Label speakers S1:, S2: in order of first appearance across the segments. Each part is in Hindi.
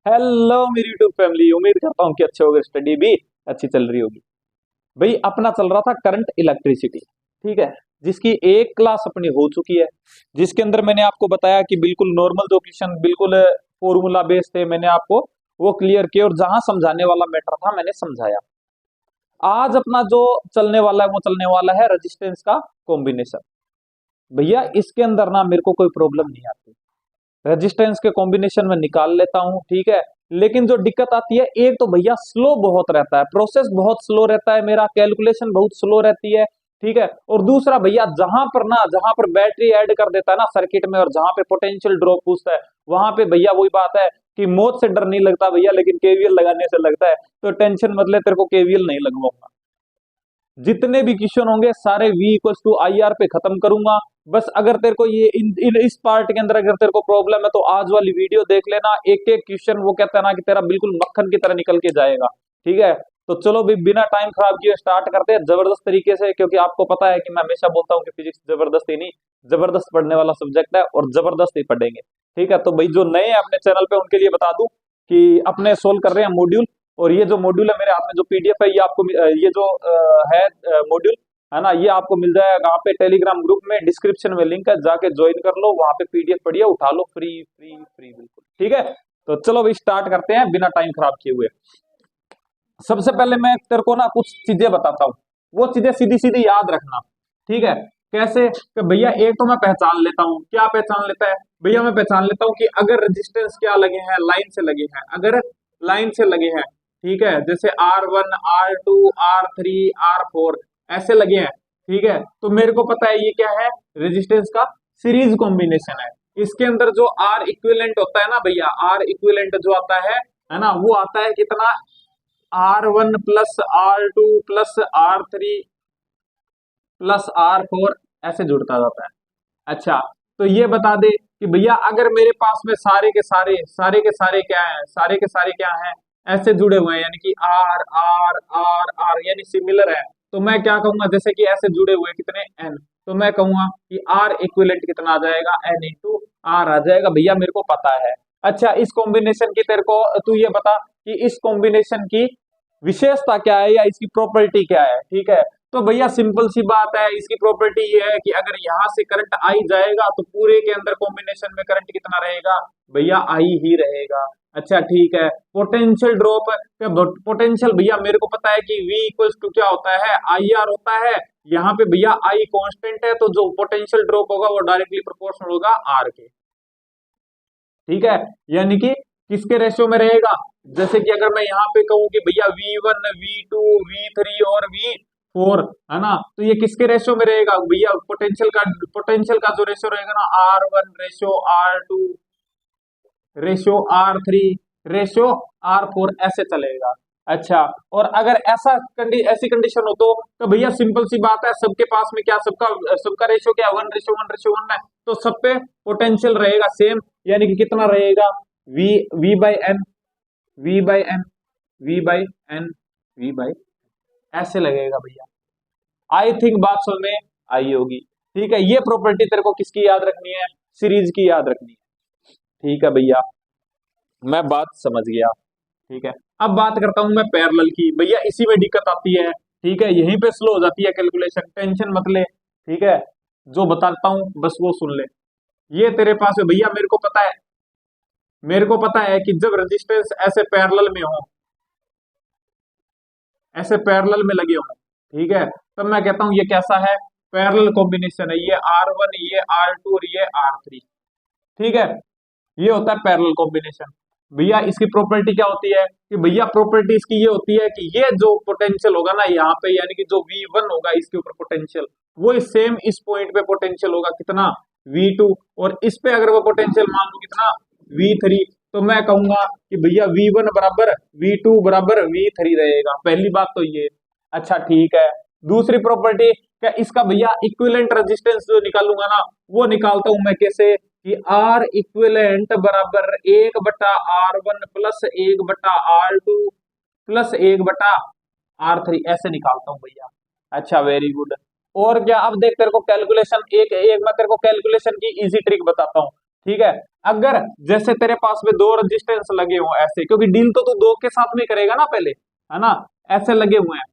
S1: हेलो मेरी यूट्यूब फैमिली, उम्मीद करता हूँ कि अच्छे होगे, स्टडी भी अच्छी चल रही होगी। भाई अपना चल रहा था करंट इलेक्ट्रिसिटी, ठीक है, जिसकी एक क्लास अपनी हो चुकी है, जिसके अंदर मैंने आपको बताया कि बिल्कुल नॉर्मल जो क्वेश्चन बिल्कुल फॉर्मूला बेस्ड थे, मैंने आपको वो क्लियर किए और जहां समझाने वाला मैटर था मैंने समझाया। आज अपना जो चलने वाला है वो चलने वाला है रेजिस्टेंस का कॉम्बिनेशन। भैया इसके अंदर ना मेरे को कोई प्रॉब्लम नहीं आती, रेजिस्टेंस के कॉम्बिनेशन में निकाल लेता हूं, ठीक है। लेकिन जो दिक्कत आती है, एक तो भैया स्लो बहुत रहता है, प्रोसेस बहुत स्लो रहता है, मेरा कैलकुलेशन बहुत स्लो रहती है, ठीक है। और दूसरा भैया जहां पर बैटरी ऐड कर देता है ना सर्किट में, और जहां पे पोटेंशियल ड्रॉप पूछता है, वहां पे भैया वही बात है कि मौत से डर नहीं लगता भैया, लेकिन केवीएल लगाने से लगता है। तो टेंशन मतलब तेरे को केवीएल नहीं लगवाऊंगा, जितने भी क्वेश्चन होंगे सारे V equals to I R पे खत्म करूंगा। बस अगर तेरे को ये इस पार्ट के अंदर अगर तेरे को प्रॉब्लम है तो आज वाली वीडियो देख लेना, एक एक क्वेश्चन वो कहता है ना कि तेरा बिल्कुल मक्खन की तरह निकल के जाएगा, ठीक है। तो चलो भी बिना टाइम खराब किए स्टार्ट करते हैं जबरदस्त तरीके से, क्योंकि आपको पता है कि मैं हमेशा बोलता हूँ कि फिजिक्स जबरदस्त ही नहीं, जबरदस्त पढ़ने वाला सब्जेक्ट है और जबरदस्त ही पढ़ेंगे, ठीक है। तो भाई जो नए हैं अपने चैनल पे उनके लिए बता दूं कि अपने सोल्व कर रहे हैं मॉड्यूल, और ये जो मॉड्यूल है मेरे हाथ में जो पीडीएफ है, ये आपको ये जो है मॉड्यूल है ना, ये आपको मिल जाएगा यहाँ पे टेलीग्राम ग्रुप में, डिस्क्रिप्शन में लिंक है, जाके ज्वाइन कर लो, वहां पे पीडीएफ पढ़िए, उठा लो, फ्री फ्री फ्री बिल्कुल, ठीक है। तो चलो भाई स्टार्ट करते हैं बिना टाइम खराब किए हुए। सबसे पहले मैं तेरे को ना कुछ चीजें बताता हूँ, वो चीजें सीधी सीधी याद रखना, ठीक है। कैसे कि भैया एक तो मैं पहचान लेता हूँ, क्या पहचान लेता है भैया, मैं पहचान लेता हूँ कि अगर रेजिस्टेंस क्या लगे हैं, लाइन से लगे हैं, अगर लाइन से लगे हैं, ठीक है, जैसे R1 R2 R3 R4 ऐसे लगे हैं, ठीक है, तो मेरे को पता है ये क्या है, रेजिस्टेंस का सीरीज कॉम्बिनेशन है। इसके अंदर जो R इक्विवेलेंट होता है ना भैया, R इक्विवेलेंट जो आता है ना, वो आता है कितना, R1 plus R2 plus R3 plus R4 ऐसे जुड़ता जाता है। अच्छा, तो ये बता दे कि भैया अगर मेरे पास में सारे के सारे क्या है, सारे के सारे क्या है, ऐसे जुड़े हुए हैं, यानी कि आर आर आर आर यानी सिमिलर है, तो मैं क्या कहूंगा, जैसे कि ऐसे जुड़े हुए कितने एन, तो मैं कहूंगा कि आर इक्विवेलेंट कितना आ जाएगा, एन इंटू आर आ जाएगा, भैया मेरे को पता है। अच्छा, इस कॉम्बिनेशन की तेरे को तू ये बता कि इस कॉम्बिनेशन की विशेषता क्या है या इसकी प्रॉपर्टी क्या है, ठीक है। तो भैया सिंपल सी बात है, इसकी प्रॉपर्टी ये है कि अगर यहां से करंट आई जाएगा तो पूरे के अंदर कॉम्बिनेशन में करंट कितना रहेगा भैया, आई ही रहेगा। अच्छा ठीक है, पोटेंशियल ड्रॉप, पोटेंशियल भैया मेरे को पता है कि V इक्वल्स टू क्या होता है, आई आर होता है। यहाँ पे भैया आई कांस्टेंट है, तो जो पोटेंशियल ड्रॉप होगा वो डायरेक्टली प्रोपोर्शनल होगा आर के, ठीक है। यानी कि किसके रेशियो में रहेगा, जैसे कि अगर मैं यहाँ पे कहूँ कि भैया V1 V2 V3 और V4 है ना, तो ये किसके रेशियो में रहेगा भैया, पोटेंशियल का जो रेशियो रहेगा ना, R1 ratio R2 ratio R3 ratio R4 ऐसे चलेगा। अच्छा, और अगर ऐसी कंडीशन हो तो भैया सिंपल सी बात है, सबके पास में क्या, सबका सबका रेशियो क्या, 1:1:1 है, तो सब पे पोटेंशियल रहेगा सेम, यानी कि कितना रहेगा, V by N V by N V by N V by ऐसे लगेगा भैया। आई थिंक बात समझ में आई होगी, ठीक है। ये प्रॉपर्टी तेरे को किसकी याद रखनी है, सीरीज की याद रखनी है, ठीक है भैया, मैं बात समझ गया, ठीक है। अब बात करता हूं मैं पैरेलल की, भैया इसी में दिक्कत आती है, ठीक है, यहीं पे स्लो हो जाती है कैलकुलेशन, टेंशन मत ले, ठीक है, जो बताता हूं बस वो सुन ले। ये तेरे पास है भैया, मेरे को पता है कि जब रेजिस्टेंस ऐसे पैरेलल में हो, ऐसे पैरेलल में लगे हो, ठीक है, तब मैं कहता हूं ये कैसा है, पैरेलल कॉम्बिनेशन है, ये R1 ये R2 और ये R3, ठीक है, ये होता है पैरेलल कॉम्बिनेशन। भैया इसकी प्रॉपर्टी क्या होती है कि भैया प्रॉपर्टी इसकी ये होती है कि ये जो पोटेंशियल होगा ना यहाँ पे, यानी कि जो V1 होगा इसके ऊपर पोटेंशियल, वो सेम इस पॉइंट पे पोटेंशियल होगा कितना, V2, और इस पे अगर वो पोटेंशियल मान लो कितना, V3, तो मैं कहूंगा कि भैया V1 बराबर V2 बराबर V3 रहेगा, पहली बात तो ये। अच्छा ठीक है, दूसरी प्रॉपर्टी क्या, इसका भैया इक्विवेलेंट रेजिस्टेंस जो निकालूंगा ना, वो निकालता हूं मैं कैसे, कि R इक्विवेलेंट बराबर 1/R1 plus 1/R2 plus 1/R3 ऐसे निकालता हूं भैया। अच्छा वेरी गुड, और क्या, अब देख तेरे को कैलकुलेशन एक एक मैं तेरे को कैलकुलेशन की इजी ट्रिक बताता हूँ, ठीक है। अगर जैसे तेरे पास में दो रेजिस्टेंस लगे हो ऐसे, क्योंकि डील तो तू दो के साथ में करेगा ना पहले, है ना, ऐसे लगे हुए हैं।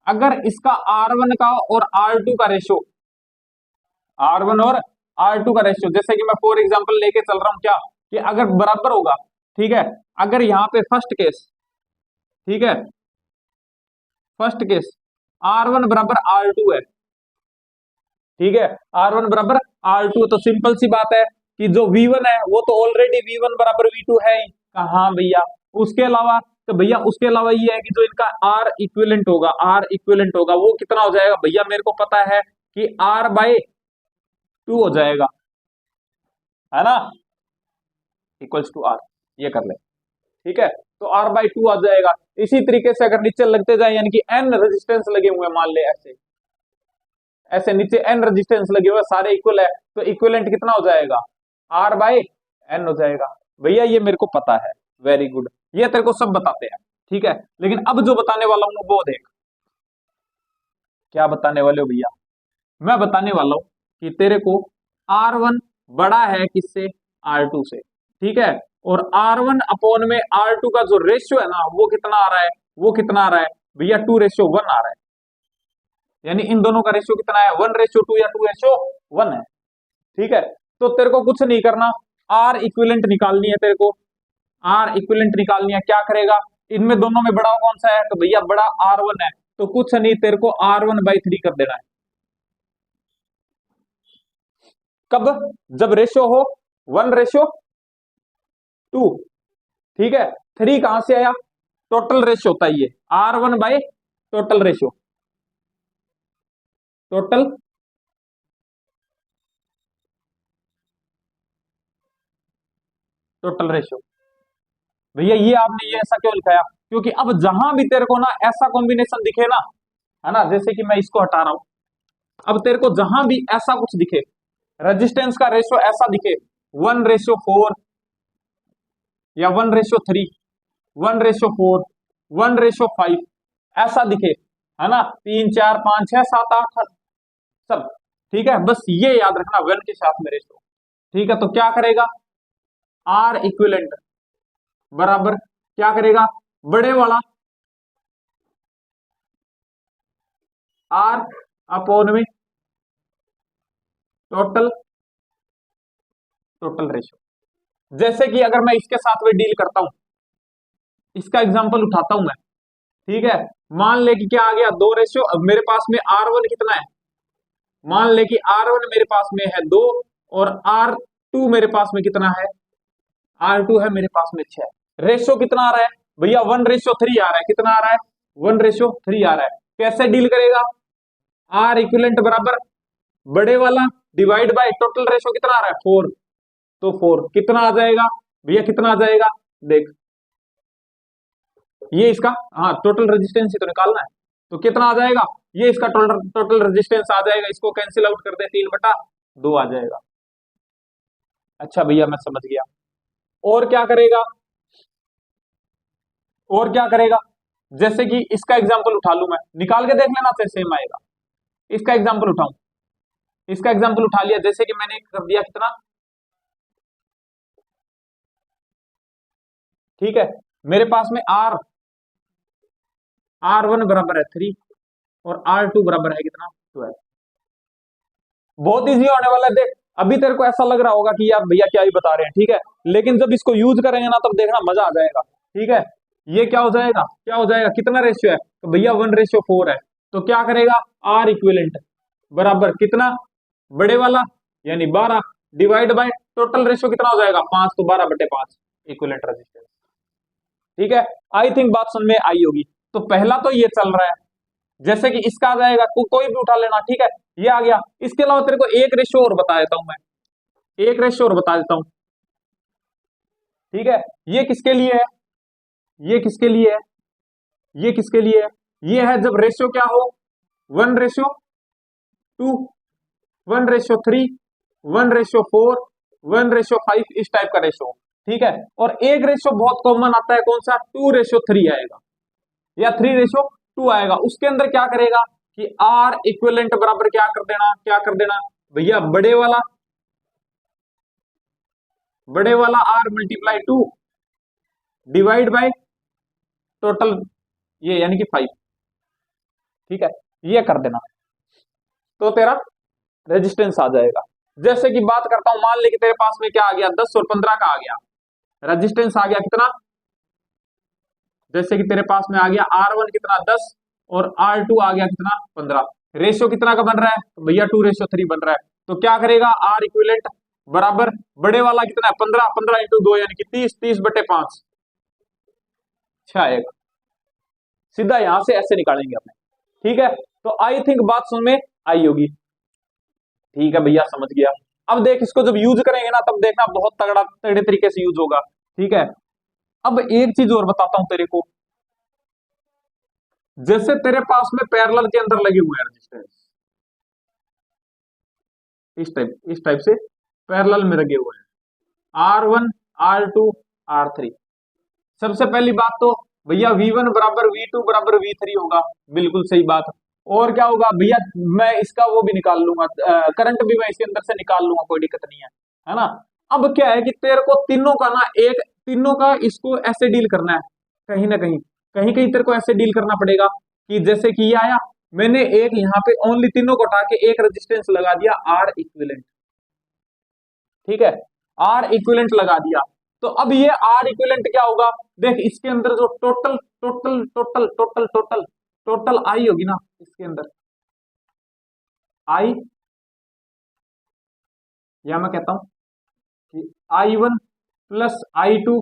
S1: अगर इसका R1 का और R2 का रेशो, R1 और R2 का रेशियो, जैसे कि मैं फॉर एग्जांपल लेके चल रहा हूं क्या, कि अगर बराबर होगा, ठीक है, अगर यहाँ पे फर्स्ट केस, ठीक है, फर्स्ट केस R1 बराबर R2 है, ठीक है, R1 बराबर R2, तो सिंपल सी बात है कि जो V1 है वो तो ऑलरेडी V1 बराबर V2 है ही। हाँ भैया, उसके अलावा, तो भैया उसके अलावा ये है कि जो इनका R इक्विवेलेंट होगा, R इक्विवेलेंट होगा वो कितना हो जाएगा भैया, मेरे को पता है कि R/2 हो जाएगा, है ना, इक्वल्स टू R, ये कर ले, ठीक है, तो R/2 आ जाएगा। इसी तरीके से अगर नीचे लगते जाए, यानी कि N रेजिस्टेंस लगे हुए हैं, मान ले ऐसे, ऐसे नीचे N रेजिस्टेंस लगे हुए सारे इक्वल है, तो इक्विवेलेंट कितना हो जाएगा, R/N हो जाएगा। भैया ये मेरे को पता है, वेरी गुड, ये तेरे को सब बताते हैं, ठीक है। लेकिन अब जो बताने वाला हूं वो देख, क्या बताने वाले हो भैया, मैं बताने वाला हूं कि तेरे को R1 बड़ा है किससे, R2 से, ठीक है, और R1 अपॉन में R2 का जो रेशियो है ना वो कितना आ रहा है, वो कितना आ रहा है भैया, 2:1 आ रहा है, यानी इन दोनों का रेशियो कितना है, 1:2 या 2:1 है, ठीक है। तो तेरे को कुछ नहीं करना, R इक्विवेलेंट निकालनी है तेरे को, R इक्विवेलेंट निकालनी है, क्या करेगा, इनमें दोनों में बड़ा कौन सा है, तो भैया बड़ा R1 है, तो कुछ नहीं, तेरे को R1/3 कर देना है। कब, जब रेशियो हो 1:2, ठीक है, 3 कहां से आया, टोटल रेशियो होता है ये, R1 by total ratio, total total ratio. भैया ये आपने ये ऐसा क्यों लिखाया, क्योंकि अब जहां भी तेरे को ना ऐसा कॉम्बिनेशन दिखे ना, है ना, जैसे कि मैं इसको हटा रहा हूं, अब तेरे को जहां भी ऐसा कुछ दिखे, रेजिस्टेंस का रेशियो ऐसा दिखे 1:4 या 1:3, 1:4, 1:5, ऐसा दिखे, है ना, 3 4 5 6 7 8 सब, ठीक है, बस ये याद रखना, वन के साथ में रेशियो, ठीक है। तो क्या करेगा, R इक्विवेलेंट बराबर क्या करेगा, बड़े वाला R अपॉन में टोटल टोटल रेशियो। जैसे कि अगर मैं इसके साथ में डील करता हूं, इसका एग्जांपल उठाता हूं मैं, ठीक है, मान ले कि क्या आ गया, 2:, अब मेरे पास में R1 कितना है, मान ले कि R1 मेरे पास में है 2, और R2 मेरे पास में कितना है, R2 है मेरे पास में 6, रेशियो कितना आ रहा है भैया, 1:3 आ रहा है, कितना आ रहा है, 1:3 आ रहा है। कैसे डील करेगा, R इक्विवेलेंट बराबर बड़े वाला डिवाइड बाय टोटल रेशियो कितना आ रहा है, 4, तो 4 कितना आ जाएगा भैया, कितना आ जाएगा, देख ये इसका, हाँ टोटल रेजिस्टेंस ही तो निकालना है, तो कितना आ जाएगा, ये इसका टोटल टोटल रेजिस्टेंस आ जाएगा, इसको कैंसिल आउट कर दे, 3/2 आ जाएगा। अच्छा भैया मैं समझ गया। और क्या करेगा, और क्या करेगा, जैसे कि इसका एग्जांपल उठा लू मैं, निकाल के देख लेना फिर सेम आएगा। इसका एग्जांपल उठाऊं, इसका एग्जांपल उठा लिया, जैसे कि मैंने कर दिया कितना, ठीक है, मेरे पास में R1 बराबर है 3, और R2 बराबर है कितना, 12। बहुत इजी होने वाला है, देख अभी तेरे को ऐसा लग रहा होगा कि यार भैया क्या ही बता रहे हैं, ठीक है, लेकिन जब इसको यूज करेंगे ना तब देखना मजा आ जाएगा, ठीक है। ये क्या हो जाएगा, क्या हो जाएगा, कितना रेशियो है, तो भैया 1:4 है, तो क्या करेगा, R इक्विवेलेंट बराबर कितना, बड़े वाला यानी 12 डिवाइड बाय टोटल रेशियो कितना हो जाएगा, 5, तो 12/5 इक्विवेलेंट रेजिस्टेंस, ठीक है। आई थिंक बात समझ में आई होगी। तो पहला तो ये चल रहा है, जैसे कि इसका आ जाएगा, कोई भी उठा लेना, ठीक है, ये आ गया। इसके अलावा तेरे को एक रेशियो और बता देता हूं मैं, एक रेशियो और बता देता हूं, ठीक है, ये किसके लिए है, ये किसके लिए है, ये किसके लिए है, ये है जब रेशियो क्या हो, 1:2, 1:3, 1:4, 1:5, इस टाइप का रेशियो, ठीक है। और एक रेशियो बहुत कॉमन आता है, कौन सा, 2:3 आएगा या 3:2 आएगा। उसके अंदर क्या करेगा कि R इक्विवेलेंट बराबर क्या कर देना, क्या कर देना भैया, बड़े वाला बड़े वाला R multiply 2 divide by total ये यानी कि 5। ठीक है, ये कर देना तो तेरा रेजिस्टेंस आ जाएगा। जैसे कि बात करता हूं, मान ले कि तेरे पास में क्या आ गया, 10 और 15 का आ गया, रेजिस्टेंस आ गया कितना, जैसे कि तेरे पास में आ गया R1 कितना 10 और R2 आ गया कितना 15। रेशियो कितना का बन रहा है, तो भैया 2:3 बन रहा है। तो क्या करेगा, R इक्विवेलेंट बराबर बड़े वाला कितना है 15, 15 इंटू 2 यानी कि 30, 30/5 6 आएगा। सीधा यहां से ऐसे निकालेंगे अपने। ठीक है, तो आई थिंक बात समझ में आई होगी। ठीक है भैया, समझ गया। अब देख, इसको जब यूज करेंगे ना तब देखना बहुत तगड़ा तगड़े तरीके से यूज होगा। ठीक है, अब एक चीज और बताता हूं तेरे को, जैसे तेरे पास में पैरेलल के अंदर लगे हुए हैं रेजिस्टेंस, इस टाइप से पैरेलल में लगे हुए हैं R1 R2 R3। सबसे पहली बात तो भैया V1 बराबर V2 बराबर V3 होगा, बिल्कुल सही बात। और क्या होगा भैया, मैं इसका वो भी निकाल लूंगा, करंट भी मैं इसके अंदर से निकाल लूंगा, कोई दिक्कत नहीं है ना। अब क्या है कि तेरे को तीनों का ना, एक तीनों का इसको ऐसे डील करना है, कहीं ना कहीं कहीं कहीं तेरे को ऐसे डील करना पड़ेगा कि जैसे कि ये आया, मैंने एक यहाँ पे ओनली तीनों को उठा के एक रेजिस्टेंस लगा दिया R इक्विवेलेंट। ठीक है, R इक्विवेलेंट लगा दिया, तो अब ये R इक्विवेलेंट क्या होगा, देख इसके अंदर जो total total total total total total I होगी ना, इसके अंदर आई, या मैं कहता हूं कि I1 plus I2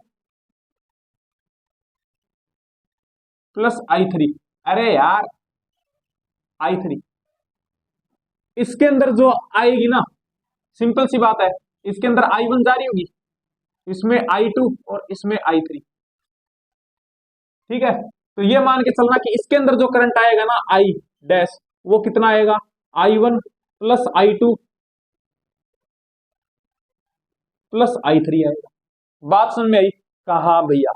S1: plus I3, अरे यार I3, इसके अंदर जो आएगी ना, सिंपल सी बात है, इसके अंदर I1 जारी होगी, इसमें I2 और इसमें I3। ठीक है, तो ये मान के चलना कि इसके अंदर जो करंट आएगा ना I डैश, वो कितना आएगा, I1 plus I2 plus I3 आएगा। बात समझ में आई, कहा भैया,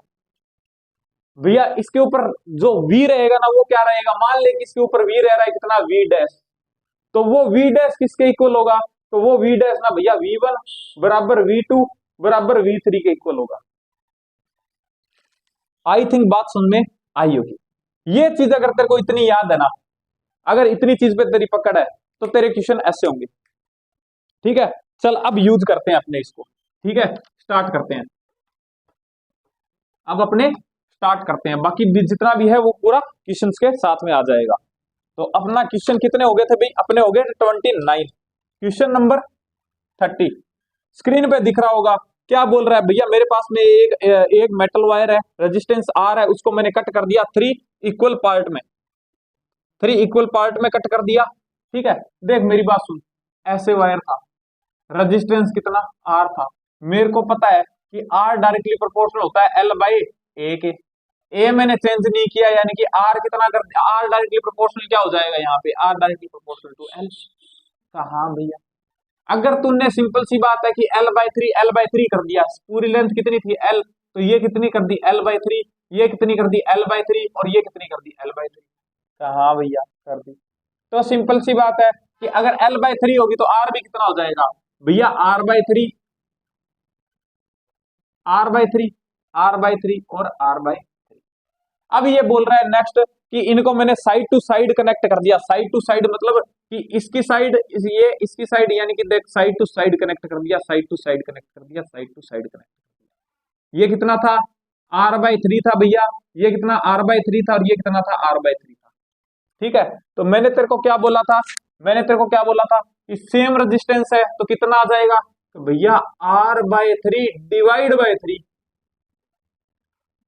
S1: भैया इसके ऊपर जो V रहेगा ना वो क्या रहेगा, मान ले कि इसके ऊपर V रह रहा है कितना V डैश, तो वो V डैश किसके इक्वल होगा, तो वो V डैश ना भैया V1 बराबर V2 बराबर V3 के इक्वल होगा। आई थिंक बात समझ में आई होगी। ये चीज अगर तेरे को इतनी याद है ना, अगर इतनी चीज पे तेरी पकड़ है तो तेरे क्वेश्चन ऐसे होंगे। ठीक है, चल अब यूज करते हैं अपने इसको। ठीक है, स्टार्ट करते हैं, अब अपने स्टार्ट करते हैं, बाकी भी जितना भी है वो पूरा क्वेश्चन के साथ में आ जाएगा। तो अपना क्वेश्चन कितने हो गए थे भाई, अपने हो गए 29। क्वेश्चन नंबर 30 स्क्रीन पे दिख रहा होगा, क्या बोल रहा है भैया, मेरे पास में एक मेटल वायर है, रेजिस्टेंस R है, उसको मैंने कट कर दिया 3 इक्वल पार्ट में, 3 इक्वल पार्ट में कट कर दिया। ठीक है, देख मेरी बात सुन, ऐसे वायर था, रेजिस्टेंस कितना R था, मेरे को पता है कि R डायरेक्टली प्रोपोर्शनल होता है L बाई A के, ए मैंने चेंज नहीं किया, यानी कि R कितना कर, R डायरेक्टली प्रोपोर्शनल क्या हो जाएगा यहाँ पे, R directly proportional to L। कहा भैया, अगर तुमने सिंपल सी बात है कि L/3 कर दिया, पूरी लेंथ कितनी थी L, तो ये कितनी कर दी L/3, ये कितनी कर दी L/3 और ये कितनी कर दी L/3। कहा भैया कर दी, तो सिंपल सी बात है कि अगर L/3 होगी तो R भी कितना हो जाएगा भैया, R/3 R/3 R/3 और R/3। अब ये बोल रहा है नेक्स्ट कि इनको मैंने साइड टू साइड कनेक्ट कर दिया, साइड टू साइड मतलब कि इसकी साइड ये इसकी साइड, यानी कि देख साइड टू साइड कनेक्ट कर दिया, साइड टू साइड कनेक्ट कर दिया, साइड टू साइड कनेक्ट कर दिया। ये कितना था R/3 था भैया, ये कितना R/3 था और ये कितना था R/3 था। ठीक है, तो मैंने तेरे को क्या बोला था, मैंने तेरे को क्या बोला था कि सेम रेजिस्टेंस है तो कितना आ जाएगा, तो भैया R/3 डिवाइड बाय 3,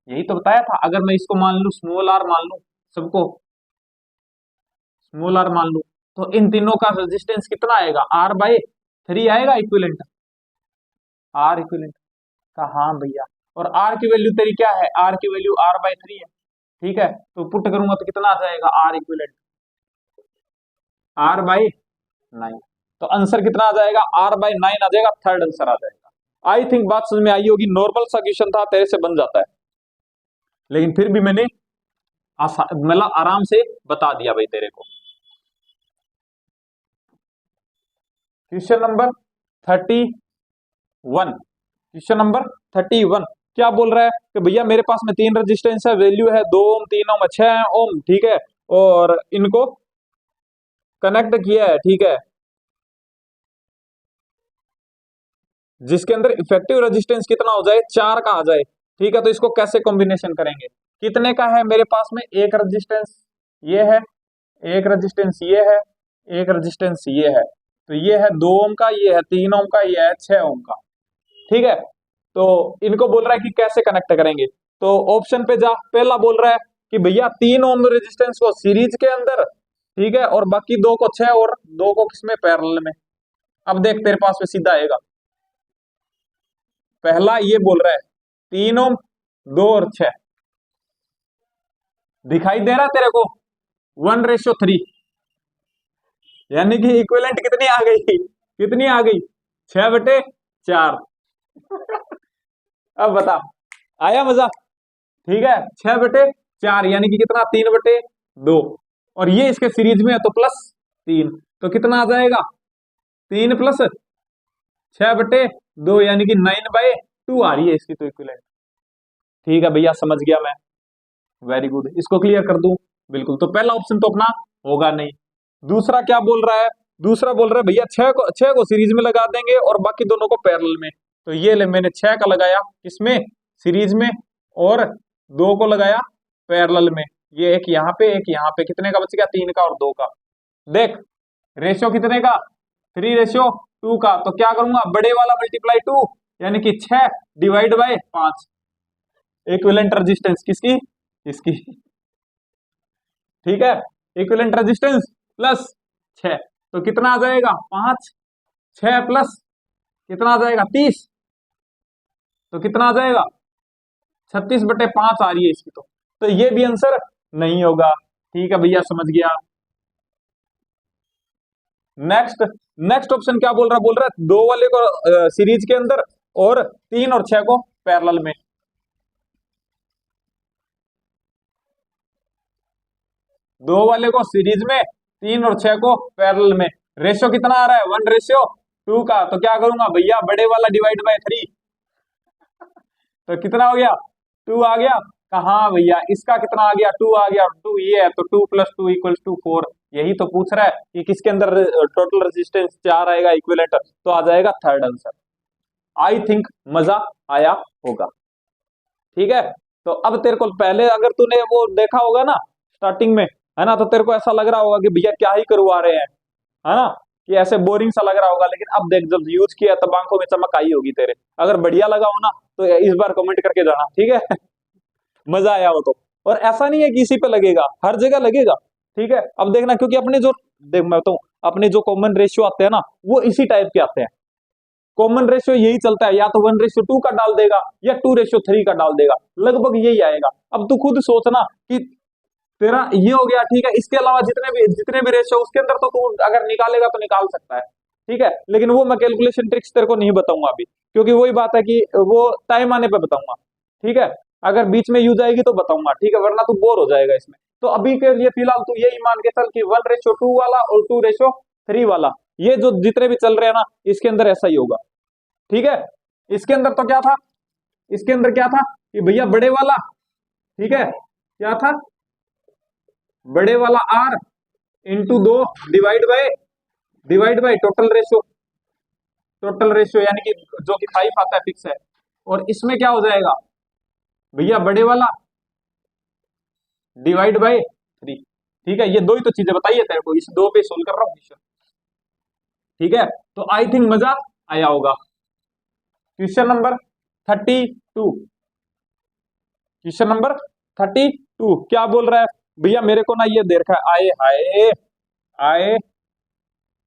S1: यही तो बताया था। अगर मैं इसको मान लू स्मॉल r मान लू, सबको स्मॉल r मान लू, तो इन तीनों का रेजिस्टेंस कितना आएगा R/3 आएगा इक्विवेलेंट, R इक्विवेलेंट का, हाँ भैया। और R की वैल्यू तेरी क्या है, R की वैल्यू R/3 है। ठीक है, तो पुट करूंगा तो कितना आ जाएगा R इक्विवेलेंट R/9, तो आंसर कितना आ जाएगा R/9 आ जाएगा, थर्ड आंसर आ जाएगा। आई थिंक बात समझ में आई होगी, नॉर्मल सा क्वेश्चन था, तेरे से बन जाता है, लेकिन फिर भी मैंने मतलब आराम से बता दिया भाई तेरे को। क्वेश्चन नंबर 31 क्वेश्चन नंबर 31 क्या बोल रहा है कि भैया मेरे पास में 3 रेजिस्टेंस है, वैल्यू है 2 ओम, 3 ओम, 6 ओम, ठीक है, और इनको कनेक्ट किया है, ठीक है, जिसके अंदर इफेक्टिव रेजिस्टेंस कितना हो जाए, 4 का आ जाए, ठीक है। तो इसको कैसे कॉम्बिनेशन करेंगे, कितने का है मेरे पास में, एक रेजिस्टेंस ये है, एक रेजिस्टेंस ये है, एक रेजिस्टेंस ये है, तो ये है 2 ओम का, ये है 3 ओम का, ये है 6 ओम का, ठीक है। तो इनको बोल रहा है कि कैसे कनेक्ट करेंगे, तो ऑप्शन पे जा, पहला बोल रहा है कि भैया 3 ओम रेजिस्टेंस को सीरीज के अंदर, ठीक है, और बाकी 2 को 6 और 2 को किसमें, पैरेलल में। अब देख तेरे पास में सीधा आएगा, पहला ये बोल रहा है 3 ओम, 2 और 6, दिखाई दे रहा है तेरे को 1:3, यानी कि इक्विवेलेंट कितनी आ गई, कितनी आ गई, 6/4। अब बता, आया मजा, ठीक है, 6/4 यानी कि कितना, 3/2, और ये इसके सीरीज में है तो +3, तो कितना आ जाएगा, 3 + 6/2 यानी कि 9/2 आ रही है इसकी तो इक्विवेलेंट। ठीक है भैया, समझ गया मैं, वेरी गुड, इसको क्लियर कर दूं, बिल्कुल। तो पहला ऑप्शन तो अपना होगा नहीं। दूसरा क्या बोल रहा है, दूसरा बोल रहा है भैया 6 को सीरीज में लगा देंगे और बाकी दोनों को पैरेलल में, तो ये ले मैंने 6 का लगाया किसमें, सीरीज में, और 2 को लगाया पैरेलल में, ये एक यहाँ पे, एक यहाँ पे, कितने का बच गया, 3 का और 2 का। देख रेशियो कितने का, 3:2 का, तो क्या करूंगा, बड़े वाला मल्टीप्लाई 2 यानी कि 6 / 5, इक्विवेलेंट रेजिस्टेंस किसकी, इसकी, ठीक है, इक्विवेलेंट रेजिस्टेंस प्लस 6, तो कितना आ जाएगा, 5, 6 प्लस कितना आ जाएगा, 30, तो कितना आ जाएगा, 36/5 आ रही है इसकी, तो ये भी आंसर नहीं होगा। ठीक है भैया, समझ गया। नेक्स्ट, नेक्स्ट ऑप्शन क्या बोल रहा है 2 वाले को सीरीज के अंदर और 3 और 6 को पैरेलल में, 2 वाले को सीरीज में, 3 और 6 को पैरेलल में, रेशियो कितना आ रहा है, 1:2 का, तो क्या करूंगा भैया, बड़े वाला /3, तो कितना हो गया, 2 आ गया, कहा भैया इसका कितना आ गया, 2 आ गया, 2 ये है, तो 2 + 2 = 4, यही तो पूछ रहा है कि किसके अंदर टोटल रेजिस्टेंस 4 आएगा इक्विवेलेंट, तो आ जाएगा थर्ड आंसर। आई थिंक मजा आया होगा, ठीक है। तो अब तेरे को पहले अगर तूने वो देखा होगा ना स्टार्टिंग में, है ना, तो तेरे को ऐसा लग रहा होगा कि भैया क्या ही करवा रहे हैं, है ना, कि ऐसे बोरिंग सा लग रहा होगा, लेकिन अब देख जब यूज किया तब आंखों में चमक आई होगी तेरे। अगर बढ़िया लगा हो ना तो इस बार कमेंट करके जाना, ठीक है। मजा आया हो तो, और ऐसा नहीं है कि इसी पे लगेगा, हर जगह लगेगा, ठीक है। अब देखना, क्योंकि अपने जो, देख मैं बताऊं, अपने जो कॉमन रेशियो आते हैं ना वो इसी टाइप के आते हैं, कॉमन रेशियो यही चलता है, या तो 1:2 का डाल देगा या 2:3 का डाल देगा, लगभग यही आएगा। अब तू खुद सोचना कि तेरा ये हो गया, ठीक है, इसके अलावा जितने भी रेशियो उसके अंदर तो तू अगर निकालेगा तो निकाल सकता है, ठीक है, लेकिन वो मैं कैलकुलेशन ट्रिक्स तेरे को नहीं बताऊंगा अभी, क्योंकि वही बात है कि वो टाइम आने पे बताऊंगा, ठीक है, अगर बीच में यूज आएगी तो बताऊंगा, ठीक है, वरना तू बोर हो जाएगा इसमें। तो अभी के लिए फिलहाल तू यही मान के चल कि 1:2 वाला और 2:3 वाला, ये जो जितने भी चल रहे हैं ना इसके अंदर ऐसा ही होगा, ठीक है। इसके अंदर तो क्या था, इसके अंदर क्या था कि भैया बड़े वाला, ठीक है, क्या था, बड़े वाला R × 2 divide by total ratio यानी कि जो कि 5 आता है, फिक्स है, और इसमें क्या हो जाएगा भैया, बड़े वाला /3, ठीक है। ये दो ही तो चीजें बताइए तेरे को, इस 2 पे सोल्व कर रहा हूं क्वेश्चन, ठीक है। तो आई थिंक मजा आया होगा। क्वेश्चन नंबर 32, क्वेश्चन नंबर 32 क्या बोल रहा है भैया, मेरे को ना ये दे रखा है, आए हाय, आए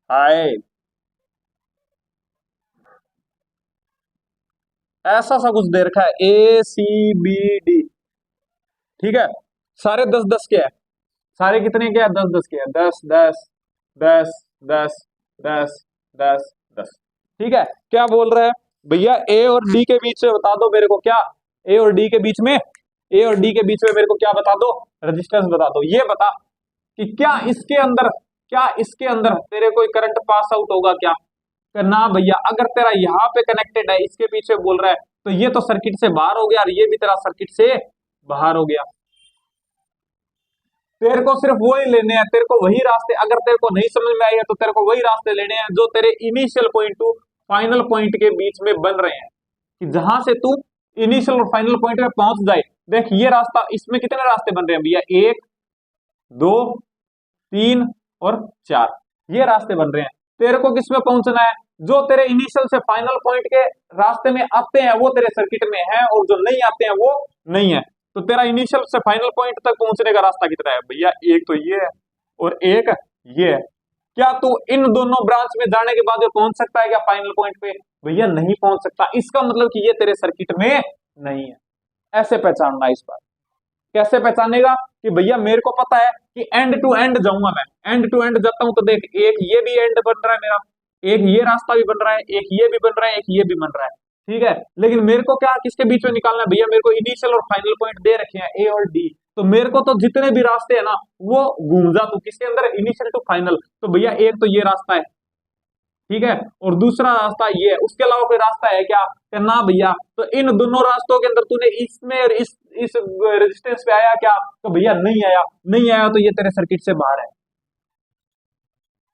S1: हाय, ऐसा सा कुछ दे रखा है ACBD, ठीक है, सारे 10-10 के है, सारे कितने के हैं, 10-10 के हैं, 10 10 10 10 10 10 10, ठीक है। क्या बोल रहा है भैया, A और D के बीच में बता दो मेरे को, क्या A और D के बीच में, A और D के बीच में मेरे को क्या बता दो, रेजिस्टेंस बता दो। ये बता कि क्या इसके अंदर तेरे कोई करंट पास आउट होगा क्या, कि ना भैया अगर तेरा यहाँ पे कनेक्टेड है, इसके पीछे बोल रहा है, तो ये तो सर्किट से बाहर हो गया और ये भी तेरा सर्किट से बाहर हो गया। तेरे को सिर्फ वही लेने हैं, तेरे को वही रास्ते, अगर तेरे को नहीं समझ में आएगा तो तेरे को वही रास्ते लेने हैं जो तेरे initial point two final point के बीच में बन रहे हैं, कि जहां से तू इनिशियल और फाइनल पॉइंट में पहुंच जाए। देख ये रास्ता, इसमें कितने रास्ते बन रहे हैं भैया, 1 2 3 और 4, ये रास्ते बन रहे हैं। तेरे को किसमें पहुंचना है, जो तेरे इनिशियल से फाइनल पॉइंट के रास्ते में आते हैं वो तेरे सर्किट में है, और जो नहीं आते हैं वो नहीं है। तो तेरा इनिशियल से फाइनल पॉइंट तक पहुंचने का रास्ता कितना है भैया, एक तो ये है और एक ये है। क्या तू इन दोनों ब्रांच में जाने के बाद पहुंच सकता है क्या फाइनल पॉइंट पे, भैया नहीं पहुंच सकता। इसका मतलब कि ये तेरे सर्किट में नहीं है। ऐसे पहचानना इस बार। कैसे पहचानेगा कि भैया मेरे को पता है कि एंड टू एंड जाऊंगा, मैं एंड टू एंड जाता हूं तो देख, एक ये भी एंड बन रहा है मेरा, एक ये रास्ता भी बन रहा है, एक ये भी बन रहा है, एक ये भी बन रहा है, ठीक है। लेकिन मेरे को क्या किसके बीच में निकालना है भैया, मेरे को इनिशियल और फाइनल पॉइंट दे रखे हैं ए और डी, तो मेरे को तो जितने भी रास्ते है ना वो घूम जा तू किसके अंदर, इनिशियल टू फाइनल। तो भैया एक तो ये रास्ता है, ठीक है, और दूसरा रास्ता ये है, उसके अलावा कोई रास्ता है क्या, ना भैया। तो इन दोनों रास्तों के अंदर तूने इसमें और इस रेजिस्टेंस पे आया क्या, तो भैया नहीं आया, नहीं आया तो ये तेरे सर्किट से बाहर है,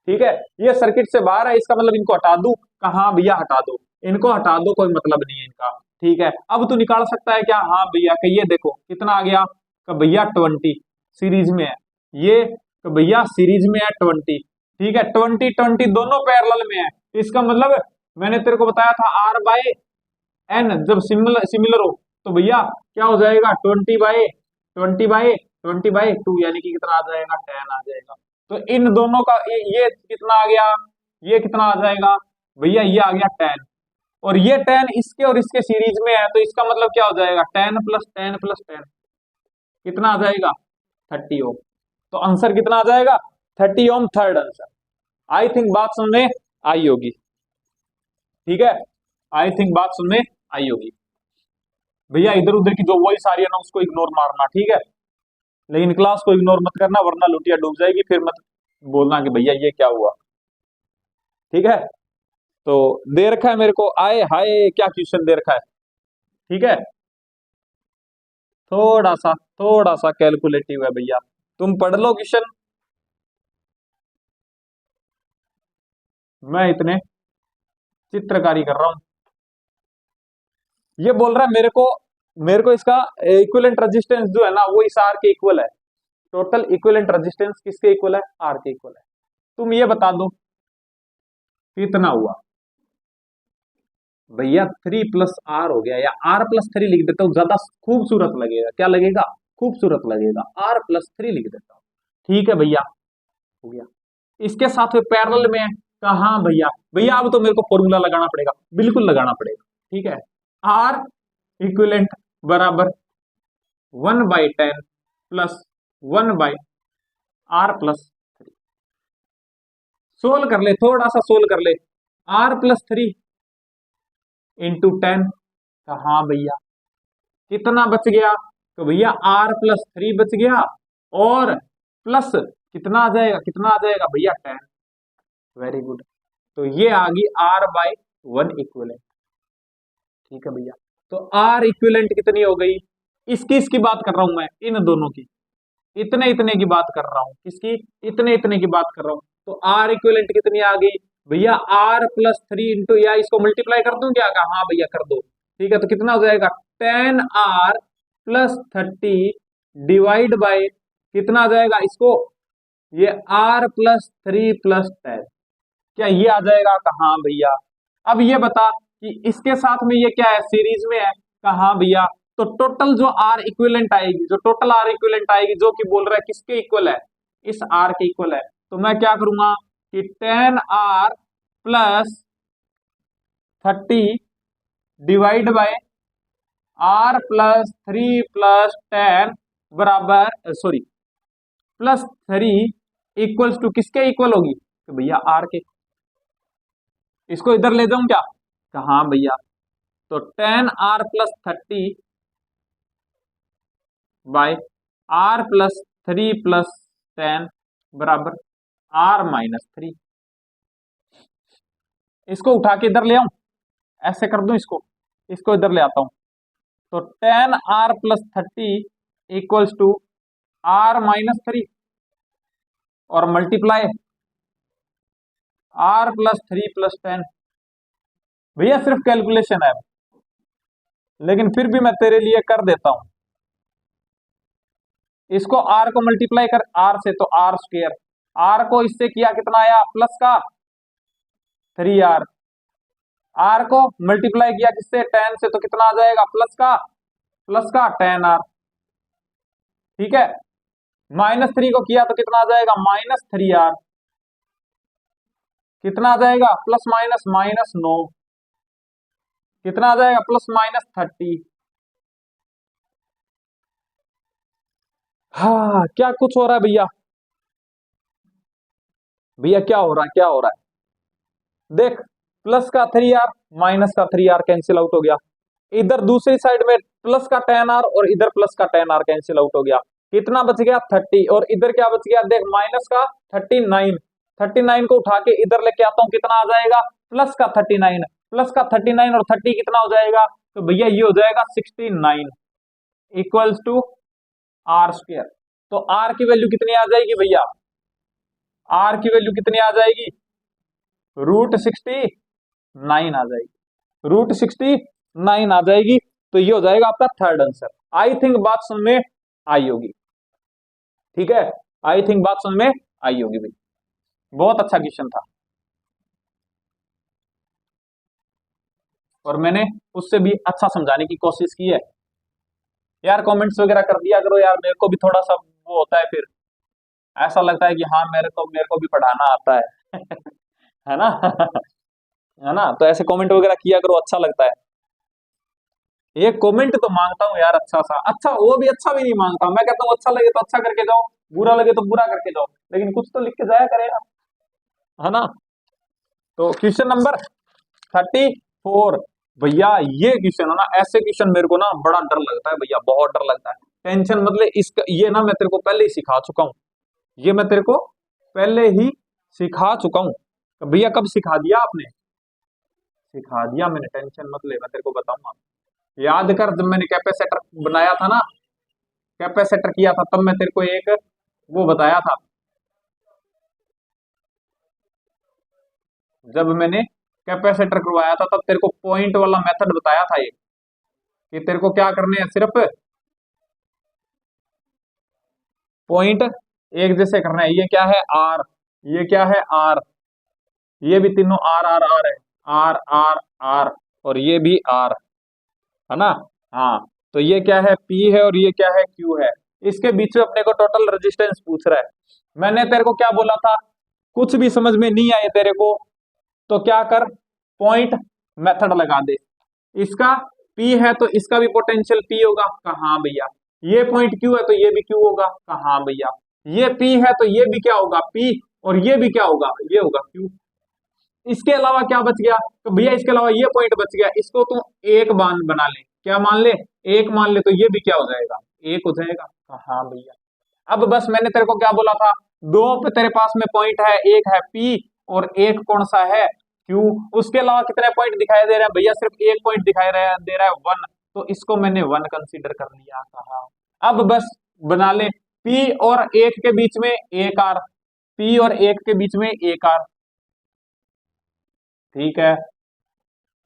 S1: ठीक है। ये सर्किट से बाहर है, इसका मतलब इनको हटा दूं, कहा भैया हटा दो, इनको हटा दो, कोई मतलब नहीं है इनका, ठीक है। अब तू निकाल सकता है क्या, हाँ भैया कि ये देखो कितना आ गया, कि भैया 20 सीरीज में है, ये तो भैया सीरीज में है 20, ठीक है। 20 दोनों पैरेलल में है, इसका मतलब मैंने तेरे को बताया था R बाय एन जब सिमिलर सिमिलर हो, तो भैया क्या हो जाएगा 20/2 यानी कि कितना आ जाएगा 10 आ जाएगा। तो इन दोनों का ये कितना आ गया, ये कितना आ जाएगा भैया, ये आ गया 10, और ये 10 इसके और इसके सीरीज में है, तो इसका मतलब क्या हो जाएगा 10 + 10 + 10 कितना आ जाएगा 30 ओम। तो आंसर कितना आ जाएगा 30 ओम, थर्ड आंसर। आई थिंक बात समझ में आई होगी, ठीक है, आई थिंक बात समझ में आई होगी। भैया इधर उधर की जो वॉइस आ रही है ना उसको इग्नोर मारना, ठीक है, लेकिन क्लास को इग्नोर मत करना वरना लुटिया डूब जाएगी, फिर मत बोलना कि भैया ये क्या हुआ, ठीक है। तो दे रखा है मेरे को, आए हाय क्या क्वेश्चन दे रखा है, ठीक है, थोड़ा सा कैलकुलेटिव है भैया, तुम पढ़ लो क्वेश्चन, मैं इतने चित्रकारी कर रहा हूं। ये बोल रहा है मेरे को इसका इक्विवेलेंट रेजिस्टेंस जो है ना वो इस आर के इक्वल है, टोटल इक्विवेलेंट रेजिस्टेंस किसके इक्वल है, आर के इक्वल है। तुम ये बता दो कितना हुआ भैया, 3 + R हो गया, या R+3 लिख देता हूं, ज्यादा खूबसूरत लगेगा, क्या लगेगा, खूबसूरत लगेगा, R+3 लिख देता हूं, ठीक है भैया, हो गया। इसके साथ में पैरेलल में कहा भैया, भैया अब तो मेरे को फॉर्मूला लगाना पड़ेगा, बिल्कुल लगाना पड़ेगा, ठीक है। R इक्विवेलेंट बराबर 1/10 + 1/R+3, सोल्व कर ले, थोड़ा सा सोल्व कर ले, R+3 × 10, हाँ भैया कितना बच गया, तो भैया R+3 बच गया, और प्लस कितना आ जाएगा, कितना आ जाएगा भैया 10, वेरी गुड। तो ये आ गई R/1 इक्विवेलेंट, ठीक है भैया। तो R इक्विवेलेंट कितनी हो गई, इसकी बात कर रहा हूं मैं, इन दोनों की, इतने इतने की बात कर रहा हूं, किसकी, इतने इतने की बात कर रहा हूं। तो R इक्विवेलेंट कितनी आ गई भैया, R+3 इंटू, या इसको मल्टीप्लाई कर दूं क्या, हाँ भैया कर दो, ठीक है। तो कितना हो जाएगा 10R+30 डिवाइड बाय कितना आ जाएगा इसको, ये R+3+10, क्या ये आ जाएगा, कहा भैया। अब ये बता कि इसके साथ में ये क्या है, सीरीज में है, कहा भैया। तो टोटल जो आर इक्विवेलेंट आएगी, जो टोटल आर इक्विवेलेंट आएगी, जो कि बोल रहा है किसके इक्वल है, इस आर के इक्वल है। तो मैं क्या करूंगा कि 10R+30 डिवाइड बाय R+3+10 बराबर, सॉरी +3 इक्वल्स टू किसके इक्वल होगी, तो भैया आर के। इसको इधर ले जाऊं क्या, हाँ भैया। तो 10R+30 बाय R+3+10 बराबर R-3। इसको उठा के इधर ले आऊं, ऐसे कर दूं, इसको इधर ले आता हूं। तो ten R plus 30 equals to R-3 और मल्टीप्लाई R+3+10। भैया सिर्फ कैलकुलेशन है, लेकिन फिर भी मैं तेरे लिए कर देता हूं। इसको R को मल्टीप्लाई कर R से, तो R²। R को इससे किया कितना आया, प्लस का 3R। R को मल्टीप्लाई किया किससे, 10 से, तो कितना आ जाएगा, प्लस का 10R। ठीक है, -3 को किया तो कितना आ जाएगा, -3R। कितना आ जाएगा, प्लस माइनस -9। कितना आ जाएगा, +-30। हाँ, क्या कुछ हो रहा है भैया, भैया क्या हो रहा है, क्या हो रहा है, देख, प्लस का 3R माइनस का 3R कैंसिल आउट हो गया। इधर दूसरी साइड में प्लस का 10R और इधर प्लस का 10R कैंसिल आउट हो गया। कितना बच गया, 30। और इधर क्या बच गया, देख, माइनस का 39। 39 को उठा के इधर लेके आता हूं, कितना आ जाएगा, प्लस का 39। प्लस का 39 और 30 कितना हो जाएगा, तो भैया ये हो जाएगा 69 इक्वल्स टू R²। तो R की वैल्यू कितनी आ जाएगी भैया, R की वैल्यू कितनी आ जाएगी, √69 आ जाएगी, √69 आ जाएगी। तो ये हो जाएगा आपका थर्ड आंसर। आई थिंक बात समझ में आई होगी, ठीक है, आई थिंक बात समझ में आई होगी भाई, बहुत अच्छा क्वेश्चन था। और मैंने उससे भी अच्छा समझाने की कोशिश की है यार। कमेंट्स वगैरह कर दिया करो यार, मेरे को भी थोड़ा सा वो होता है, फिर ऐसा लगता है कि हाँ मेरे को भी पढ़ाना आता है है ना है ना, तो ऐसे कमेंट वगैरह किया करो, अच्छा लगता है। एक कमेंट तो मांगता हूँ यार, अच्छा सा, अच्छा वो भी अच्छा भी नहीं मांगता, मैं कहता हूँ अच्छा लगे तो अच्छा करके जाओ, बुरा लगे तो बुरा करके जाओ, लेकिन कुछ तो लिख के जाया करेगा, है ना। तो क्वेश्चन नंबर 34 भैया, ये क्वेश्चन है ना, ऐसे क्वेश्चन मेरे को ना बड़ा डर लगता है भैया, बहुत डर लगता है। टेंशन मतलब इसका, ये ना मैं तेरे को पहले ही सिखा चुका हूँ, ये मैं तेरे को पहले ही सिखा चुका हूँ। तो भैया कब सिखा दिया आपने, सिखा दिया मैंने, टेंशन मत ले, मैं तेरे को बताऊंगा। याद कर, जब मैंने कैपेसिटर बनाया था ना, कैपेसिटर किया था, तब मैं तेरे को एक वो बताया था, जब मैंने कैपेसिटर करवाया था तब तेरे को पॉइंट वाला मेथड बताया था ये, कि तेरे को क्या करने हैं, सिर्फ पॉइंट एक जैसे करना है। ये क्या है, आर, ये क्या है, आर, ये भी तीनों आर आर आर है, आर आर आर, और ये भी आर, है ना। हाँ, तो ये क्या है, पी है, और ये क्या है, क्यू है। इसके बीच में अपने को टोटल रेजिस्टेंस पूछ रहा है। मैंने तेरे को क्या बोला था, कुछ भी समझ में नहीं आए तेरे को तो क्या कर, पॉइंट मेथड लगा दे। इसका पी है तो इसका भी पोटेंशियल पी होगा, कहाँ भैया। ये पॉइंट क्यू है तो ये भी क्यू होगा, कहाँ भैया। ये पी है तो ये भी क्या होगा, पी, और ये भी क्या होगा, ये होगा क्यू। इसके अलावा क्या बच गया, तो भैया इसके अलावा ये पॉइंट बच गया, इसको तू एक मान बना ले, क्या मान ले, एक मान ले, तो ये भी क्या हो जाएगा, एक हो जाएगा, हाँ भैया। अब बस मैंने तेरे को क्या बोला था, दो पे तेरे पास में पॉइंट है, एक है पी और एक कौन सा है, क्यू। उसके अलावा कितने पॉइंट दिखाई दे रहे हैं भैया, सिर्फ एक पॉइंट दिखाई दे रहा है, 1, तो इसको मैंने 1 कंसीडर कर लिया, कहा। अब बस बना ले, पी और एक के बीच में एक आर, पी और एक के बीच में एक आर, ठीक है।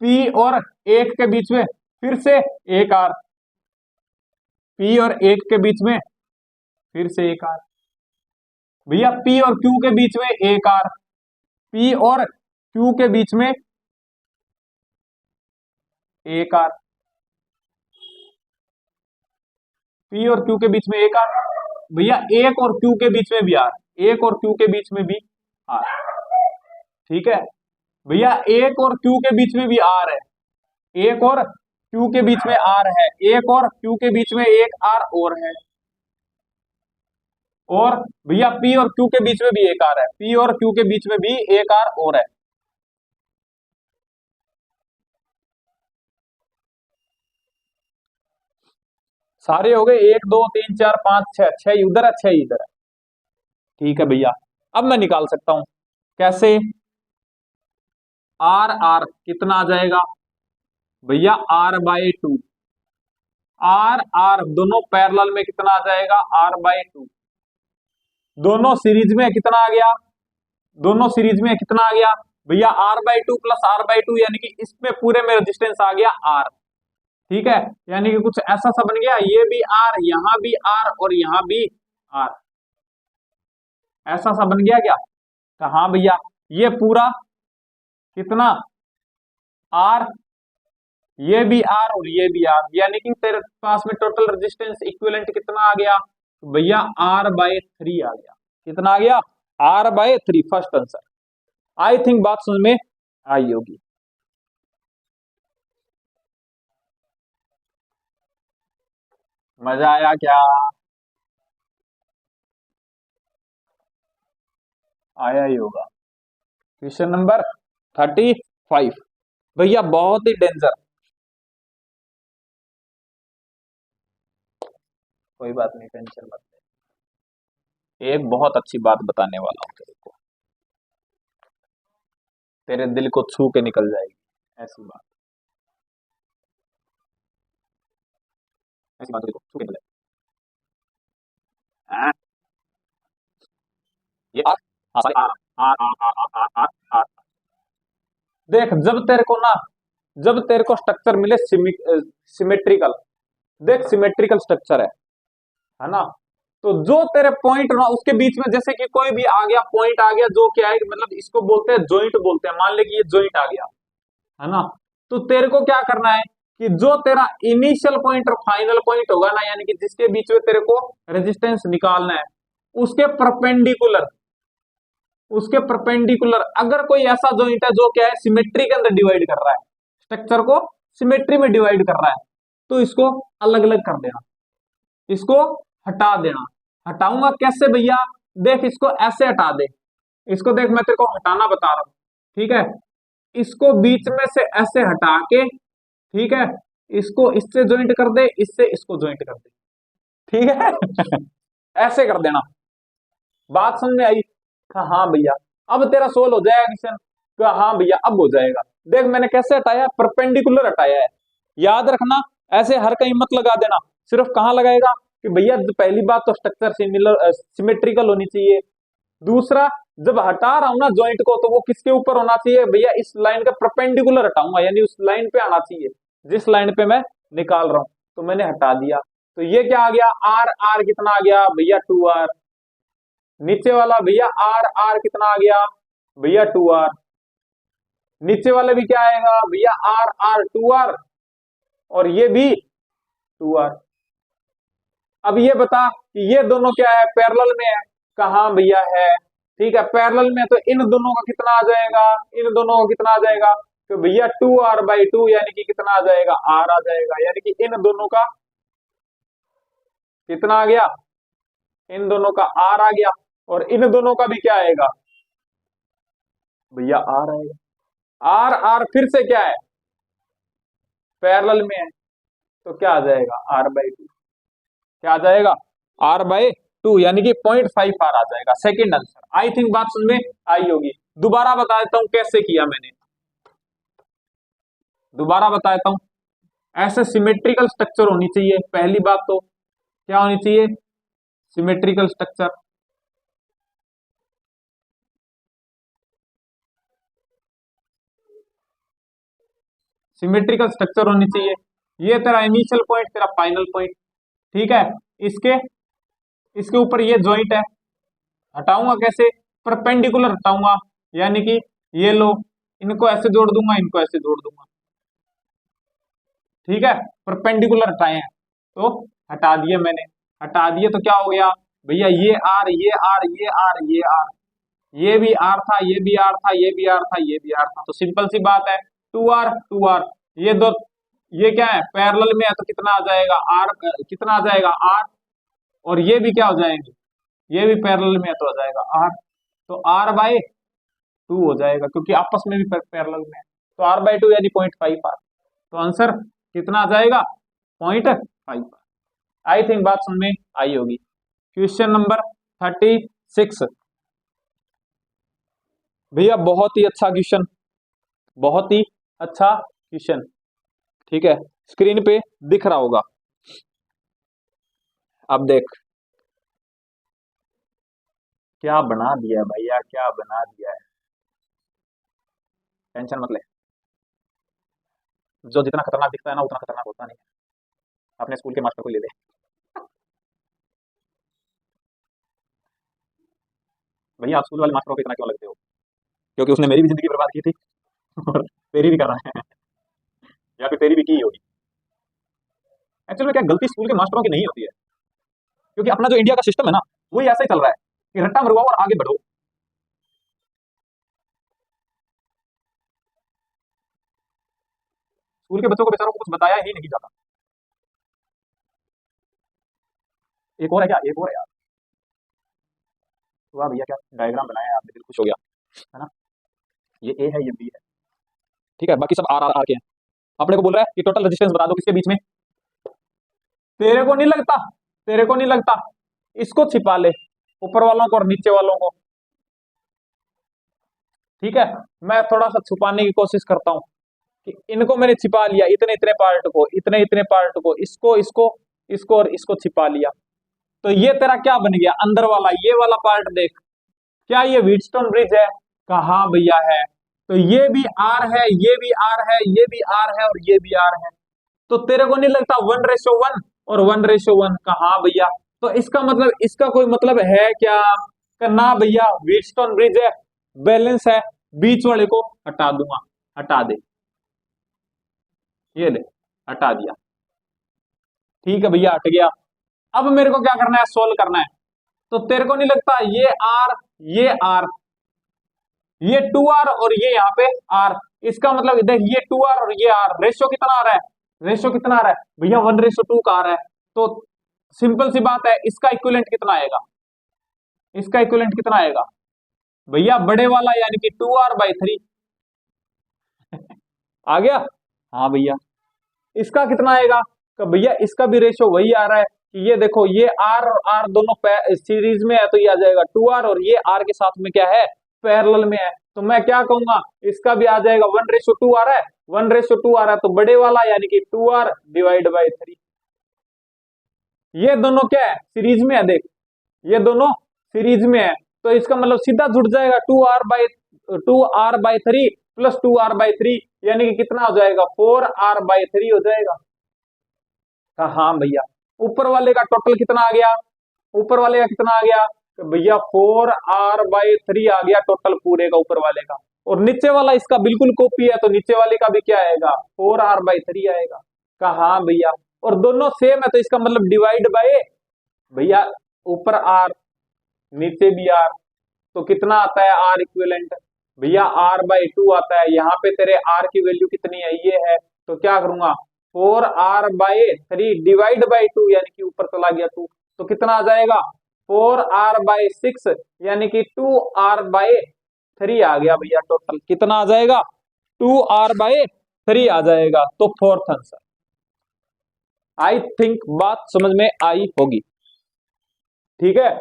S1: पी और एक के बीच में फिर से एक आर, पी और एक के बीच में फिर से एक आर, भैया पी और क्यू के बीच में एक आर, पी और क्यू के बीच में एक आर, पी और क्यू के बीच में एक आर, भैया एक और क्यू के बीच में भी आर, एक और क्यू के बीच में भी आर, ठीक है भैया, एक और क्यू के बीच में भी आर है, एक और क्यू के बीच में आर है, एक और क्यू के बीच में एक आर और है, और भैया पी और क्यू के बीच में भी एक आर है, पी और क्यू के बीच में भी एक आर और है। सारे हो गए, 1 2 3 4 5 6, 6 उधर है, 6 इधर है, ठीक है भैया। अब मैं निकाल सकता हूं, कैसे, आर आर कितना आ जाएगा भैया r/2। आर आर दोनों पैरेलल में कितना आ जाएगा r/2। दोनों सीरीज में कितना आ गया, दोनों सीरीज में कितना आ गया भैया r/2 प्लस r/2, यानी कि इसमें पूरे में रेजिस्टेंस आ गया r। ठीक है, यानी कि कुछ ऐसा सा बन गया, ये भी r, यहां भी r और यहां भी r, ऐसा सा बन गया क्या? हाँ भैया, ये पूरा कितना r, ये भी r और ये भी r, यानी कि तेरे पास में टोटल रेजिस्टेंस इक्विवेलेंट कितना आ गया भैया r/3 आ गया। कितना आ गया r/3, first answer. I think बात समझ में आई होगी। मजा आया क्या? आया ही होगा। क्वेश्चन नंबर 35 भैया बहुत ही डेंजर, कोई बात नहीं, टेंशन मत ले। एक बहुत अच्छी बात बताने वाला हूं तेरे को, तेरे दिल को छू के निकल जाएगी ऐसी बात, ऐसी बात दिल को छू के निकल जाएगी। ये आर, हाँ sorry, R R R R R R R. देख जब तेरे को ना, जब तेरे को स्ट्रक्चर मिले सिमेट्रिकल, देख सिमेट्रिकल स्ट्रक्चर है ना, तो जो तेरे पॉइंट ना उसके बीच में, जैसे कि कोई भी आ गया पॉइंट आ गया जो क्या है, मतलब इसको बोलते हैं जॉइंट बोलते हैं, मान ले कि ये जॉइंट आ गया है ना, तो तेरे को क्या करना है कि जो तेरा इनिशियल पॉइंट और फाइनल पॉइंट होगा ना, यानी कि जिसके बीच में तेरे को रेजिस्टेंस निकालना है, उसके परपेंडिकुलर, उसके परपेंडिकुलर अगर कोई ऐसा जॉइंट है जो क्या है सिमेट्री के अंदर डिवाइड कर रहा है, स्ट्रक्चर को सिमेट्री में डिवाइड कर रहा है, तो इसको अलग अलग कर देना, इसको हटा देना। हटाऊंगा कैसे भैया? देख इसको ऐसे हटा दे, इसको देख मैं तेरे को हटाना बता रहा हूं, ठीक है, इसको बीच में से ऐसे हटा के, ठीक है, इसको इससे ज्वाइंट कर दे, इससे इसको ज्वाइंट कर दे, ठीक है ऐसे कर देना। बात समझ में आई? हाँ भैया, अब तेरा सोल्व हो जाएगा क्वेश्चन। हाँ भैया अब हो जाएगा। देख मैंने कैसे हटाया, परपेंडिकुलर हटाया है, याद रखना, ऐसे हर कहीं मत लगा देना, सिर्फ कहां लगाएगा कि भैया पहली बात तो स्ट्रक्चर सिमिलर सिमेट्रिकल होनी चाहिए, दूसरा जब हटा रहा हूं ना जॉइंट को तो वो किसके ऊपर होना चाहिए भैया, इस लाइन का परपेंडिकुलर हटाऊंगा, यानी उस लाइन पे आना चाहिए जिस लाइन पे मैं निकाल रहा हूं, तो मैंने हटा दिया, तो ये क्या आ गया आर आर कितना आ गया भैया 2r, नीचे वाला भैया आर आर कितना आ गया भैया 2r, नीचे वाले भी क्या आएगा भैया आर आर 2r, और ये भी 2r। अब ये बता कि ये दोनों क्या है पैरेलल में है, कहा भैया है, ठीक है पैरेलल में, तो इन दोनों का कितना आ जाएगा, इन दोनों का कितना आ जाएगा, तो भैया 2r/2 यानी कि कितना आ जाएगा r आ जाएगा, यानी कि इन दोनों का कितना आ गया, इन दोनों का r आ गया, और इन दोनों का भी क्या आएगा भैया r आएगा। r r फिर से क्या है पैरेलल में है, तो क्या आ जाएगा r/2, क्या आ जाएगा r/2, यानी कि 0.5r आ जाएगा, सेकंड आंसर। आई थिंक बात समझ में आई होगी। दोबारा बता देता हूं कैसे किया मैंने, दोबारा बता देता हूं, ऐसे सिमेट्रिकल स्ट्रक्चर होनी चाहिए, पहली बात तो क्या होनी चाहिए सिमेट्रिकल स्ट्रक्चर, सिमेट्रिकल स्ट्रक्चर होनी चाहिए, ये तेरा इनिशियल पॉइंट तेरा फाइनल पॉइंट, ठीक है, इसके इसके ऊपर ये जॉइंट है, हटाऊंगा कैसे परपेंडिकुलर हटाऊंगा, यानी कि ये लो, इनको ऐसे जोड़ दूंगा, इनको ऐसे जोड़ दूंगा, ठीक है परपेंडिकुलर हटाए हैं तो हटा दिए मैंने, हटा दिए तो क्या हो गया भैया ये आर ये आर ये आर ये आर, ये भी आर था ये भी आर था ये भी आर था ये भी आर था, तो सिंपल सी बात है 2r ये दो, ये क्या है पैरेलल में है तो कितना आ जाएगा आर, कितना आ जाएगा आर, और ये भी क्या हो जाएंगे, ये भी पैरेलल में है तो आ जाएगा आर, तो r/2 हो जाएगा क्योंकि आपस में भी पैरेलल में है, तो r/2 यानी 0.5r, तो आंसर कितना आ जाएगा 0.5। आई थिंक बात समझ में आई होगी। क्वेश्चन नंबर 36 भैया बहुत ही अच्छा क्वेश्चन, बहुत ही अच्छा क्वेश्चन। ठीक है, स्क्रीन पे दिख रहा होगा। अब देख क्या बना दिया है भैया, क्या बना दिया है। टेंशन मत ले, जो जितना खतरनाक दिखता है ना उतना खतरनाक होता नहीं है। अपने स्कूल के मास्टर को ले ले। भैया आप स्कूल वाले मास्टरों को इतना क्यों लगते हो? क्योंकि उसने मेरी भी जिंदगी बर्बाद की थी और तेरी भी कर रहा है, या फिर तेरी भी की होगी। एक्चुअली में क्या, गलती स्कूल के मास्टरों की नहीं होती है, क्योंकि अपना जो इंडिया का सिस्टम है ना वही ऐसा ही चल रहा है कि रट्टा मरवाओ और आगे बढ़ो। स्कूल के बच्चों को बेचारों को कुछ बताया ही नहीं जाता। एक और है क्या, एक और है यार। वाह भैया क्या डायग्राम बनाया है आपने, दिल खुश हो गया, है ना। ये ए है, ये बी है, ठीक है, बाकी सब आर आर आर के हैं। अपने को बोल रहा है कि टोटल रेजिस्टेंस बता दो किसके बीच में। तेरे को नहीं लगता, तेरे को नहीं लगता, इसको छिपा ले, ऊपर वालों को और नीचे वालों को। ठीक है, मैं थोड़ा सा छुपाने की कोशिश करता हूं कि इनको मैंने छिपा लिया, इतने इतने पार्ट को, इतने इतने पार्ट को, इसको इसको इसको और इसको छिपा लिया। तो ये तेरा क्या बन गया, अंदर वाला ये वाला पार्ट देख, क्या ये व्हीटस्टोन ब्रिज है? कहा भैया है। तो ये भी आर है, ये भी आर है, ये भी आर है और ये भी आर है। तो तेरे को नहीं लगता 1:1 और 1:1? कहा भैया। तो इसका मतलब, इसका कोई मतलब है क्या? ना भैया, व्हीटस्टोन ब्रिज है, बैलेंस है, बीच वाले को हटा दूंगा, हटा दे, ये ले, हटा दिया। ठीक है भैया, हट गया। अब मेरे को क्या करना है, सोल्व करना है। तो तेरे को नहीं लगता ये आर, ये 2r और ये यहाँ पे r, इसका मतलब देख ये 2r और ये r, रेशियो कितना आ रहा है, रेशियो कितना आ रहा है भैया, 1:2 का आ रहा है। तो सिंपल सी बात है, इसका इक्विवेलेंट कितना आएगा, इसका इक्विवेलेंट कितना आएगा भैया, बड़े वाला यानी कि 2r/3 आ गया। हाँ भैया, इसका कितना आएगा, तो भैया इसका भी रेशियो वही आ रहा है कि ये देखो, ये r और r दोनों सीरीज में है, तो ये आ जाएगा 2r और ये r के साथ में क्या है, पैरेलल में है। तो मैं क्या कहूंगा, इसका भी आ जाएगा 1:2 आ रहा है, 1:2 आ रहा है, तो बड़े वाला यानी कि 2r/3। ये दोनों क्या है, सीरीज में है, देख ये दोनों सीरीज में है, तो इसका मतलब सीधा जुड़ जाएगा 2r/3 प्लस 2r/3, यानी कि कितना हो जाएगा, 4r/3 हो जाएगा। हाँ भैया, ऊपर वाले का टोटल कितना आ गया, ऊपर वाले का कितना आ गया, तो भैया 4r/3 आ गया टोटल पूरे का ऊपर वाले का। और नीचे वाला इसका बिल्कुल कॉपी है, तो नीचे वाले का भी क्या आएगा, 4r/3 आएगा। कहा भैया, और दोनों सेम है, तो इसका मतलब डिवाइड बाय, भैया ऊपर r नीचे भी r, तो कितना आता है r इक्विवेलेंट, भैया r/2 आता है। यहाँ पे तेरे r की वैल्यू कितनी है, ये है, तो क्या करूंगा, 4r/3 डिवाइड बाई 2, यानी कि ऊपर चला गया 2, तो कितना आ जाएगा, 4r/6 यानी कि 2r/3 आ गया भैया। टोटल कितना आ जाएगा, 2r/3 आ जाएगा। तो फोर्थ आंसर। आई थिंक बात समझ में आई होगी, ठीक है,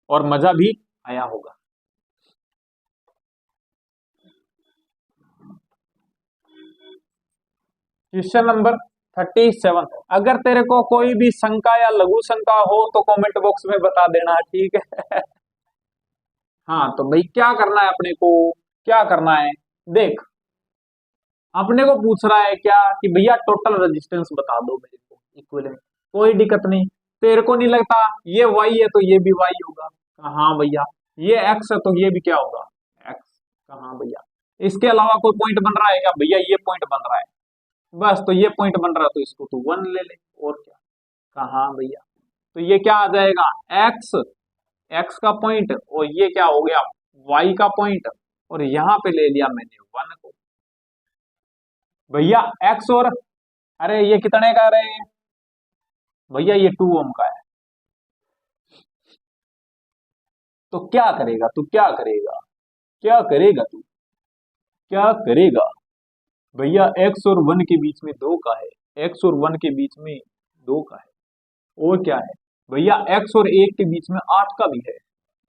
S1: और मजा भी आया होगा। Question number 37। अगर तेरे को कोई भी शंका या लघु शंका हो तो कमेंट बॉक्स में बता देना, ठीक है। हाँ तो भाई क्या करना है अपने को, क्या करना है, देख अपने को पूछ रहा है क्या कि भैया टोटल रेजिस्टेंस बता दो मेरे को इक्विवेलेंट। कोई दिक्कत नहीं, तेरे को नहीं लगता ये y है तो ये भी y होगा, हाँ भैया ये x है तो ये भी क्या होगा, x, हाँ भैया। इसके अलावा कोई पॉइंट बन रहा है क्या, भैया ये पॉइंट बन रहा है, बस तो ये पॉइंट बन रहा है, तो इसको तू 1 ले ले, और क्या, कहा भैया। तो ये क्या आ जाएगा, x, x का पॉइंट, और ये क्या हो गया, y का पॉइंट, और यहां पे ले लिया मैंने 1 को। भैया x और, अरे ये कितने का रहे हैं भैया, ये 2 ओम का है। तो क्या करेगा तू, क्या करेगा, क्या करेगा तू, क्या करेगा भैया, x और 1 के बीच में 2 का है, x और 1 के बीच में 2 का है, और क्या है भैया, x और 1 के बीच में 8 का भी है,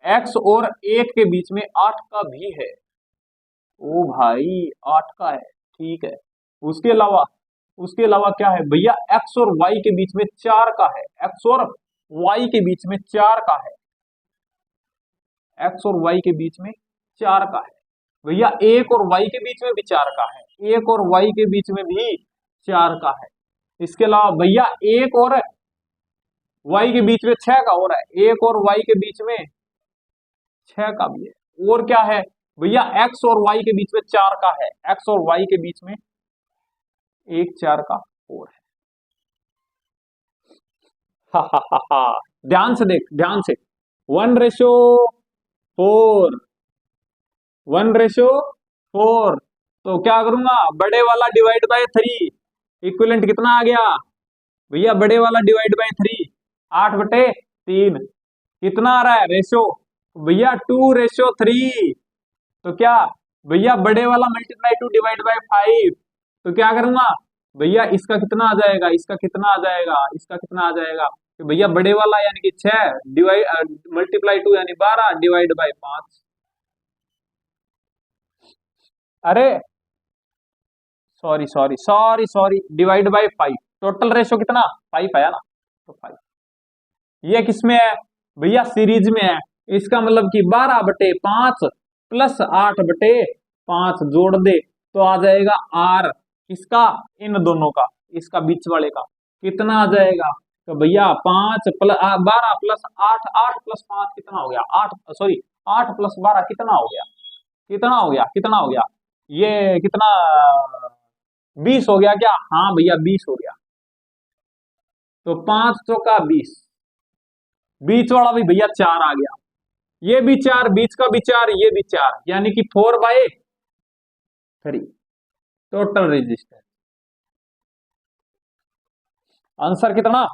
S1: x और 1 के बीच में 8 का भी है, ओ भाई 8 का है, ठीक है। उसके अलावा, उसके अलावा क्या है भैया, एक्स और वाई के बीच में 4 का है, एक्स और वाई के बीच में 4 का है, एक्स और वाई के बीच में 4 का है भैया, एक और वाई के बीच में भी 4 का है, एक और वाई के बीच में भी 4 का है। इसके अलावा भैया एक और वाई के बीच में 6 का हो रहा है, एक और वाई के बीच में 6 का भी है। और क्या है भैया, एक्स और वाई के बीच में 4 का है, एक्स और वाई के बीच में एक 4 का और है। हा हा हा हा, ध्यान से देख, ध्यान से, 1:4, 1:4, तो क्या करूंगा, बड़े वाला डिवाइड बाय 3, इक्विवेलेंट कितना आ गया भैया, बड़े वाला डिवाइड बाय 3, 8/3, कितना आ रहा है रेशो भैया, 2:3। तो क्या भैया, बड़े वाला मल्टीप्लाई 2 डिवाइड बाय 5, तो क्या करूंगा भैया, इसका कितना आ जाएगा, इसका कितना आ जाएगा, इसका कितना आ जाएगा, तो भैया बड़े वाला यानी कि 6 डिवाइड मल्टीप्लाई 2 यानी 12 डिवाइड बाय 5। अरे sorry sorry sorry sorry, divide by 5, total ratio कितना 5 आया ना, तो 5। ये किसमें है भैया, सीरीज में है। इसका मतलब कि 12/5 प्लस 8/5 जोड़ दे तो आ जाएगा आर, किसका, इन दोनों का, इसका बीच वाले का कितना आ जाएगा, तो भैया 5 प्लस 12 प्लस 8, 8 प्लस 5 कितना हो गया, 8 सॉरी 8 प्लस 12 कितना हो गया, कितना हो गया, कितना हो गया, ये कितना, 20 हो गया क्या, हाँ भैया 20 हो गया। तो 5 चौका 20, बीच वाला भी भैया 4 आ गया, ये भी 4, बीच का भी 4, ये भी 4, यानी कि 4/3 टोटल रेजिस्टेंस। आंसर कितना,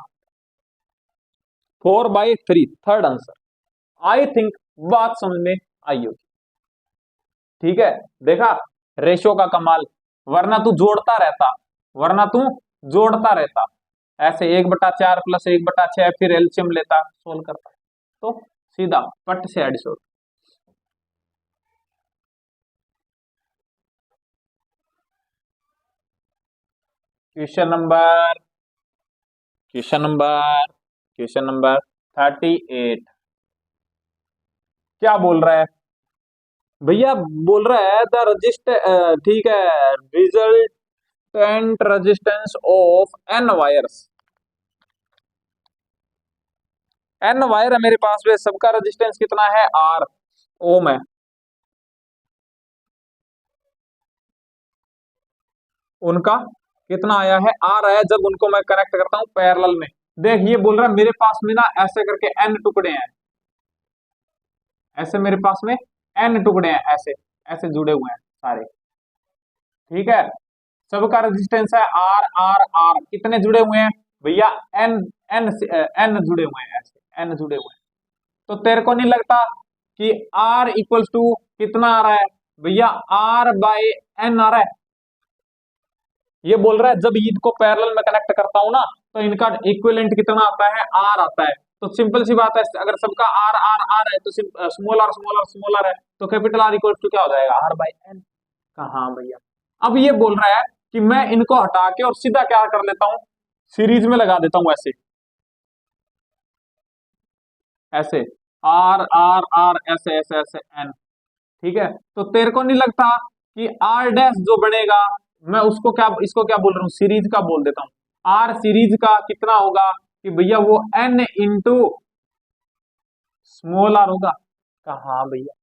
S1: 4/3, थर्ड आंसर। आई थिंक बात समझ में आई होगी, ठीक है। देखा रेशो का कमाल, वरना तू जोड़ता रहता, वरना तू जोड़ता रहता, ऐसे 1/4 प्लस 1/6 फिर एलसीएम लेता, सोल्व करता, तो सीधा पट से addition. Question number, question number, question number 38 क्या बोल रहा है भैया, बोल रहा है द रजिस्टर, ठीक है, resultant resistance of N wires, N wire है मेरे पास में, सबका रेजिस्टेंस कितना है, आर ओम है, उनका कितना आया है, आर आया, जब उनको मैं कनेक्ट करता हूं पैरेलल में। देख ये बोल रहा है मेरे पास में ना ऐसे करके एन टुकड़े हैं, ऐसे मेरे पास में एन टुकड़े हैं, ऐसे ऐसे जुड़े हुए हैं सारे, ठीक है। सबका रेजिस्टेंस है आर आर आर, कितने जुड़े हुए हैं भैया, एन, एन एन जुड़े हुए हैं, ऐसे एन जुड़े हुए हैं। तो तेरे को नहीं लगता कि आर इक्वल्स टू कितना आ रहा है भैया, R/N आ रहा है। ये बोल रहा है जब इनको पैरेलल में कनेक्ट करता हूं ना, तो इनका इक्विवेलेंट कितना आता है, आर आता है। तो सिंपल सी बात है, अगर सबका आर आर आर है, तो small r small r small r है, तो कैपिटल आर इक्वल टू क्या हो जाएगा, R/N। हाँ भैया, अब ये बोल रहा है कि मैं इनको हटा के और सीधा क्या कर लेता हूं, सीरीज में लगा देता हूं, ऐसे ऐसे, आर आर आर ऐसे ऐसे ऐसे एन, ठीक है। तो तेरे को नहीं लगता कि आर डैश जो बनेगा, मैं उसको क्या, इसको क्या बोल रहा हूँ, सीरीज का बोल देता हूँ, आर सीरीज का कितना होगा कि भैया वो एन इंटू स्मॉल आर होगा, कहा भैया।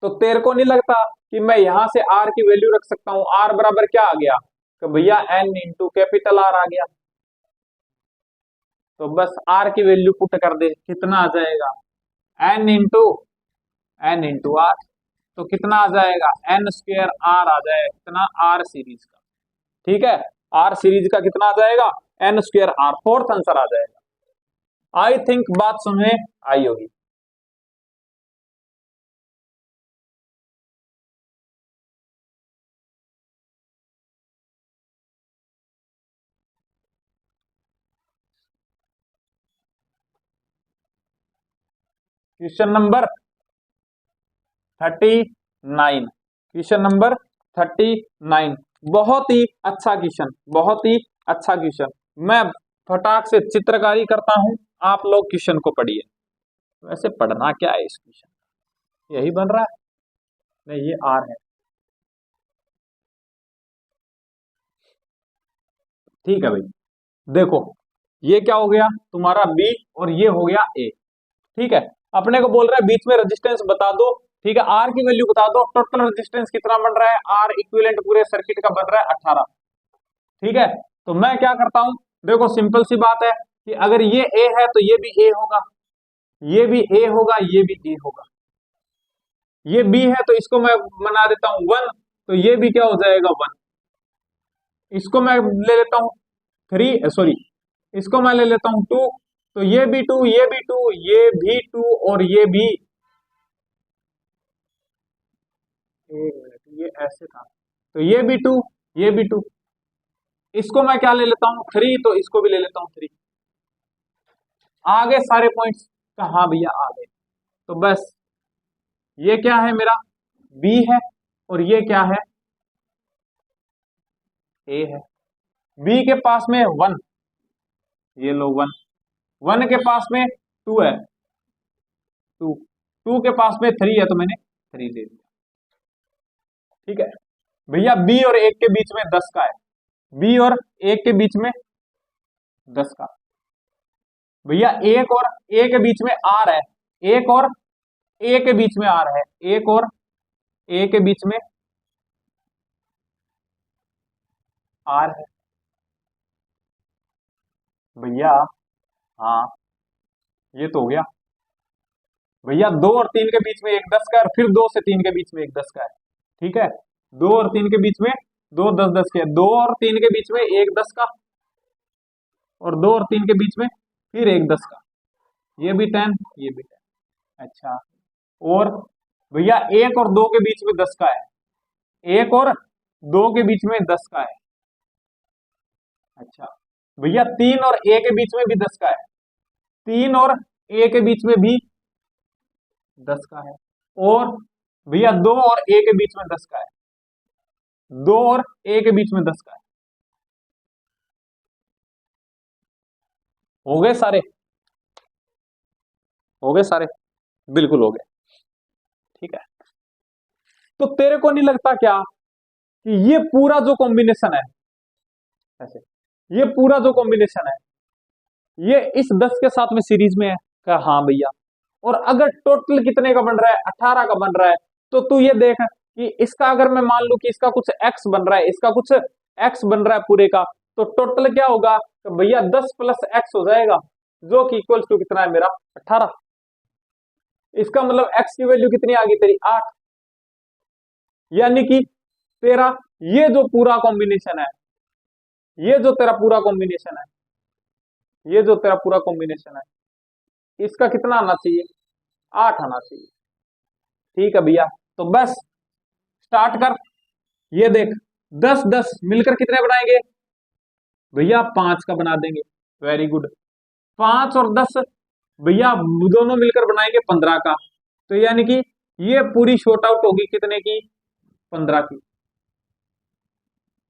S1: तो तेरे को नहीं लगता कि मैं यहां से आर की वैल्यू रख सकता हूं, आर बराबर क्या आ गया, कि भैया एन इंटू कैपिटल आर आ गया। तो बस आर की वैल्यू पुट कर दे, कितना आ जाएगा, एन इंटू आर, तो कितना आ जाएगा, N² आर आ जाएगा, कितना, आर सीरीज का, ठीक है। आर सीरीज का कितना आ जाएगा, N² आर, फोर्थ आंसर आ जाएगा। आई थिंक बात समझ में आई होगी। Question number 39। Question number 39। बहुत ही अच्छा क्वेश्चन, बहुत ही अच्छा क्वेश्चन। मैं फटाक से चित्रकारी करता हूं, आप लोग क्वेश्चन को पढ़िए। वैसे पढ़ना क्या है इस क्वेश्चन, यही बन रहा है, नहीं ये आर है, ठीक है भाई। देखो ये क्या हो गया तुम्हारा बी और ये हो गया ए, ठीक है। अपने को बोल रहा है बीच में रेजिस्टेंस बता दो, ठीक है, आर की वैल्यू बता दो। टोटल रेजिस्टेंस कितना बन रहा है, आर इक्विवेलेंट पूरे सर्किट का बन रहा है 18, ठीक है। तो मैं क्या करता हूं, देखो सिंपल सी बात है कि अगर ये ए है तो ये भी ए होगा, ये भी ए होगा, ये भी ए होगा। ये बी है तो इसको मैं बना देता हूं 1, तो ये भी क्या हो जाएगा 1। इसको मैं ले लेता हूं 3, सॉरी इसको मैं ले लेता हूं 2, तो ये भी 2, ये भी 2, ये भी 2 और ये भी, एक मिनट ये ऐसे था, तो ये भी 2, ये भी 2। इसको मैं क्या ले लेता हूं 3, तो इसको भी ले लेता हूं 3। आगे सारे पॉइंट्स कहां भैया आ गए, तो बस ये क्या है मेरा बी है और ये क्या है ए है। बी के पास में 1, ये लो 1, 1 के पास में 2 है, 2, 2 के पास में 3 है, तो मैंने 3 दे दिया, ठीक है भैया। बी और 1 के बीच में 10 का है, बी और 1 के बीच में 10 का भैया, 1 और ए के बीच में आर है, 1 और ए के बीच में आर है, 1 और ए के बीच में आर है भैया। हाँ ये तो हो गया भैया, 2 और 3 के बीच में एक 10 का है, और फिर 2 से 3 के बीच में एक 10 का है, ठीक है। 2 और 3 के बीच में 2 10 10 के, 2 और 3 के बीच में एक 10 का, और 2 और 3 के बीच में फिर एक 10 का, ये भी 10, ये भी 10। अच्छा, और भैया 1 और 2 के बीच में 10 का है, 1 और 2 के बीच में 10 का है। अच्छा भैया 3 और ए के बीच में भी 10 का है, 3 और ए के बीच में भी 10 का है, और भैया 2 और ए के बीच में 10 का है, 2 और ए के बीच में 10 का है। हो गए सारे, हो गए सारे, बिल्कुल हो गए, ठीक है। तो तेरे को नहीं लगता क्या कि ये पूरा जो कॉम्बिनेशन है, ऐसे ये पूरा जो कॉम्बिनेशन है ये इस 10 के साथ में सीरीज में है? क्या हाँ भैया। और अगर टोटल कितने का बन रहा है, 18 का बन रहा है, तो तू ये देख कि इसका अगर मैं मान लू कि इसका कुछ एक्स बन रहा है, इसका कुछ एक्स बन रहा है पूरे का, तो टोटल क्या होगा, तो भैया 10 प्लस एक्स हो जाएगा, जो कि इक्वल्स टू कितना है मेरा 18। इसका मतलब एक्स की वैल्यू कितनी आ गई तेरी 8, यानी कि तेरा ये जो पूरा कॉम्बिनेशन है, ये जो तेरा पूरा कॉम्बिनेशन है, ये जो तेरा पूरा कॉम्बिनेशन है, इसका कितना आना चाहिए, 8 आना चाहिए, ठीक है भैया। तो बस स्टार्ट कर, ये देख 10 10 मिलकर कितने बनाएंगे भैया, 5 का बना देंगे, वेरी गुड। 5 और 10 भैया दोनों मिलकर बनाएंगे 15 का, तो यानी कि ये पूरी शॉर्ट आउट होगी कितने की, 15 की,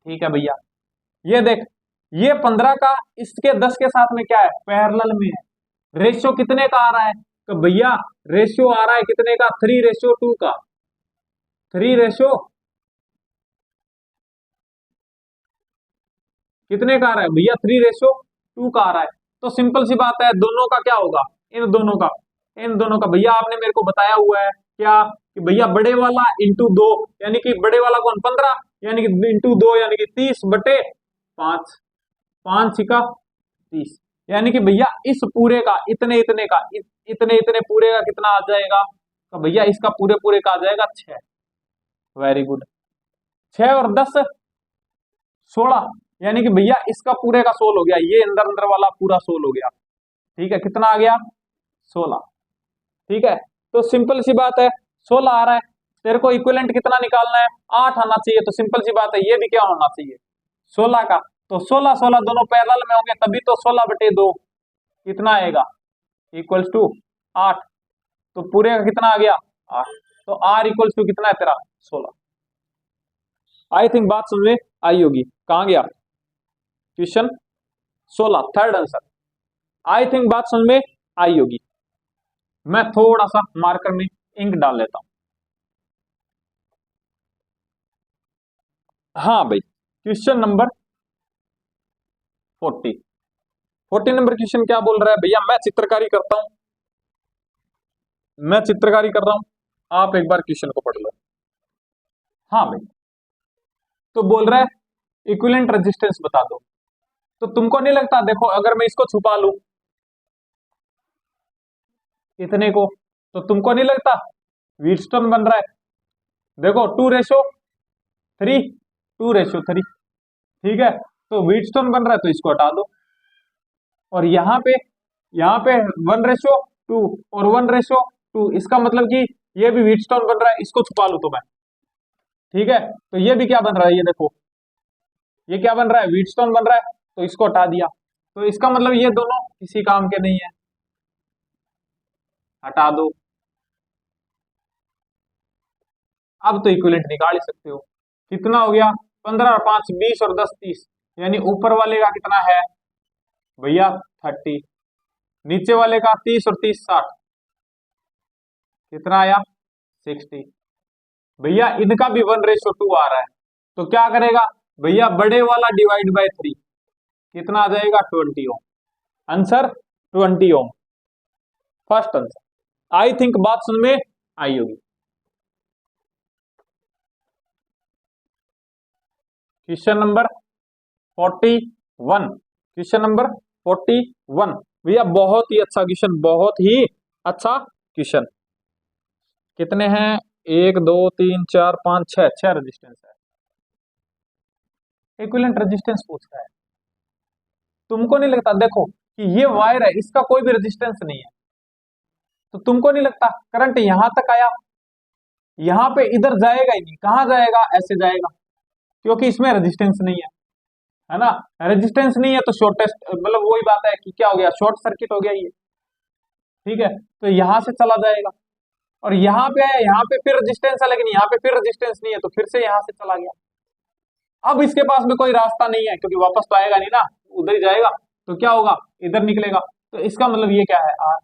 S1: ठीक है भैया। ये देख ये 15 का इसके 10 के साथ में क्या है, पैरेलल में है। रेशियो कितने का आ रहा है, तो भैया रेशियो आ रहा है कितने का, 3:2 का, 3 कितने का आ रहा है भैया, 3:2 का आ रहा है। तो सिंपल सी बात है, दोनों का क्या होगा, इन दोनों का, इन दोनों का भैया आपने मेरे को बताया हुआ है क्या कि भैया बड़े वाला इंटू 2, यानी कि बड़े वाला कौन 15, यानी कि इंटू 2 यानी कि 30/5, 5 सिक्का 30, यानी कि भैया इस पूरे का इतने इतने का इतने इतने पूरे का कितना आ जाएगा, तो भैया इसका पूरे पूरे का आ जाएगा 6, वेरी गुड। 6 और 10 16, यानी कि भैया इसका पूरे का 16 हो गया, ये अंदर अंदर वाला पूरा 16 हो गया, ठीक है। कितना आ गया 16, ठीक है। तो सिंपल सी बात है 16 आ रहा है, तेरे को इक्विवेलेंट कितना निकालना है, 8 आना चाहिए, तो सिंपल सी बात है ये भी क्या होना चाहिए 16 का, तो 16 16 दोनों पैरेलल में होंगे, तभी तो 16/2 कितना आएगा, इक्वल्स टू 8, तो पूरे का कितना आ गया 8। तो आर इक्वल्स टू कितना है तेरा 16। आई थिंक बात समझ में आई होगी। कहां गया question 16, third answer. I think बात समझ में आई होगी। मैं थोड़ा सा मार्कर में इंक डाल लेता हूं। हाँ भाई, क्वेश्चन नंबर 40, 40 नंबर क्वेश्चन क्या बोल रहा है भैया, मैं चित्रकारी करता हूं, मैं चित्रकारी कर रहा हूं, आप एक बार क्वेश्चन को पढ़ लो। हाँ भाई, तो बोल रहा है इक्विवेलेंट रेजिस्टेंस बता दो। तो तुमको नहीं लगता, देखो अगर मैं इसको छुपा लूं इतने को, तो तुमको नहीं लगता व्हीटस्टोन बन रहा है? देखो 2:3, 2:3, ठीक है। तो व्हीटस्टोन बन रहा है, तो इसको हटा दो। और यहाँ पे 1:2 और 1:2, इसका मतलब कि ये भी व्हीटस्टोन बन रहा है, इसको छुपा लूं तो मैं, ठीक है। तो ये भी क्या बन रहा है, ये देखो, ये क्या बन रहा है, व्हीटस्टोन बन रहा है, तो इसको हटा दिया। तो इसका मतलब ये दोनों किसी काम के नहीं है, हटा दो। अब तो इक्विवेलेंट निकाल ही सकते हो। कितना हो गया, 15 और 5 20 और 10 30, यानी ऊपर वाले का कितना है भैया 30, नीचे वाले का 30 और 30 60, कितना आया 60। भैया इनका भी 1:2 आ रहा है, तो क्या करेगा भैया, बड़े वाला डिवाइड बाय 3, कितना आ जाएगा 20 ohm. Answer 20 ohm, first answer. I think बात सुन में आई होगी। क्वेश्चन नंबर 41, क्वेश्चन नंबर 41 भैया, बहुत ही अच्छा क्वेश्चन, बहुत ही अच्छा क्वेश्चन। कितने हैं, 1 2 3 4 5 6, 6 रेजिस्टेंस है। इक्विवेलेंट रेजिस्टेंस पूछ रहा है। तुमको नहीं लगता, देखो कि ये वायर है, इसका कोई भी रेजिस्टेंस नहीं है, तो तुमको नहीं लगता करंट यहां तक आया, यहां पे इधर जाएगा ही नहीं, कहां जाएगा, ऐसे जाएगा, क्योंकि इसमें रेजिस्टेंस नहीं है ना। रेजिस्टेंस नहीं है तो शॉर्टेस्ट, मतलब वही बात है कि क्या हो गया, शॉर्ट सर्किट हो गया ये, ठीक है। तो यहां से चला जाएगा, और यहाँ पे है, यहाँ पे फिर रेजिस्टेंस है, लेकिन यहाँ पे फिर रेजिस्टेंस नहीं है, तो फिर से यहाँ से चला गया। अब इसके पास में कोई रास्ता नहीं है, क्योंकि वापस तो आएगा नहीं ना, उधर ही जाएगा, तो क्या होगा, इधर निकलेगा। तो इसका मतलब ये क्या है, आर।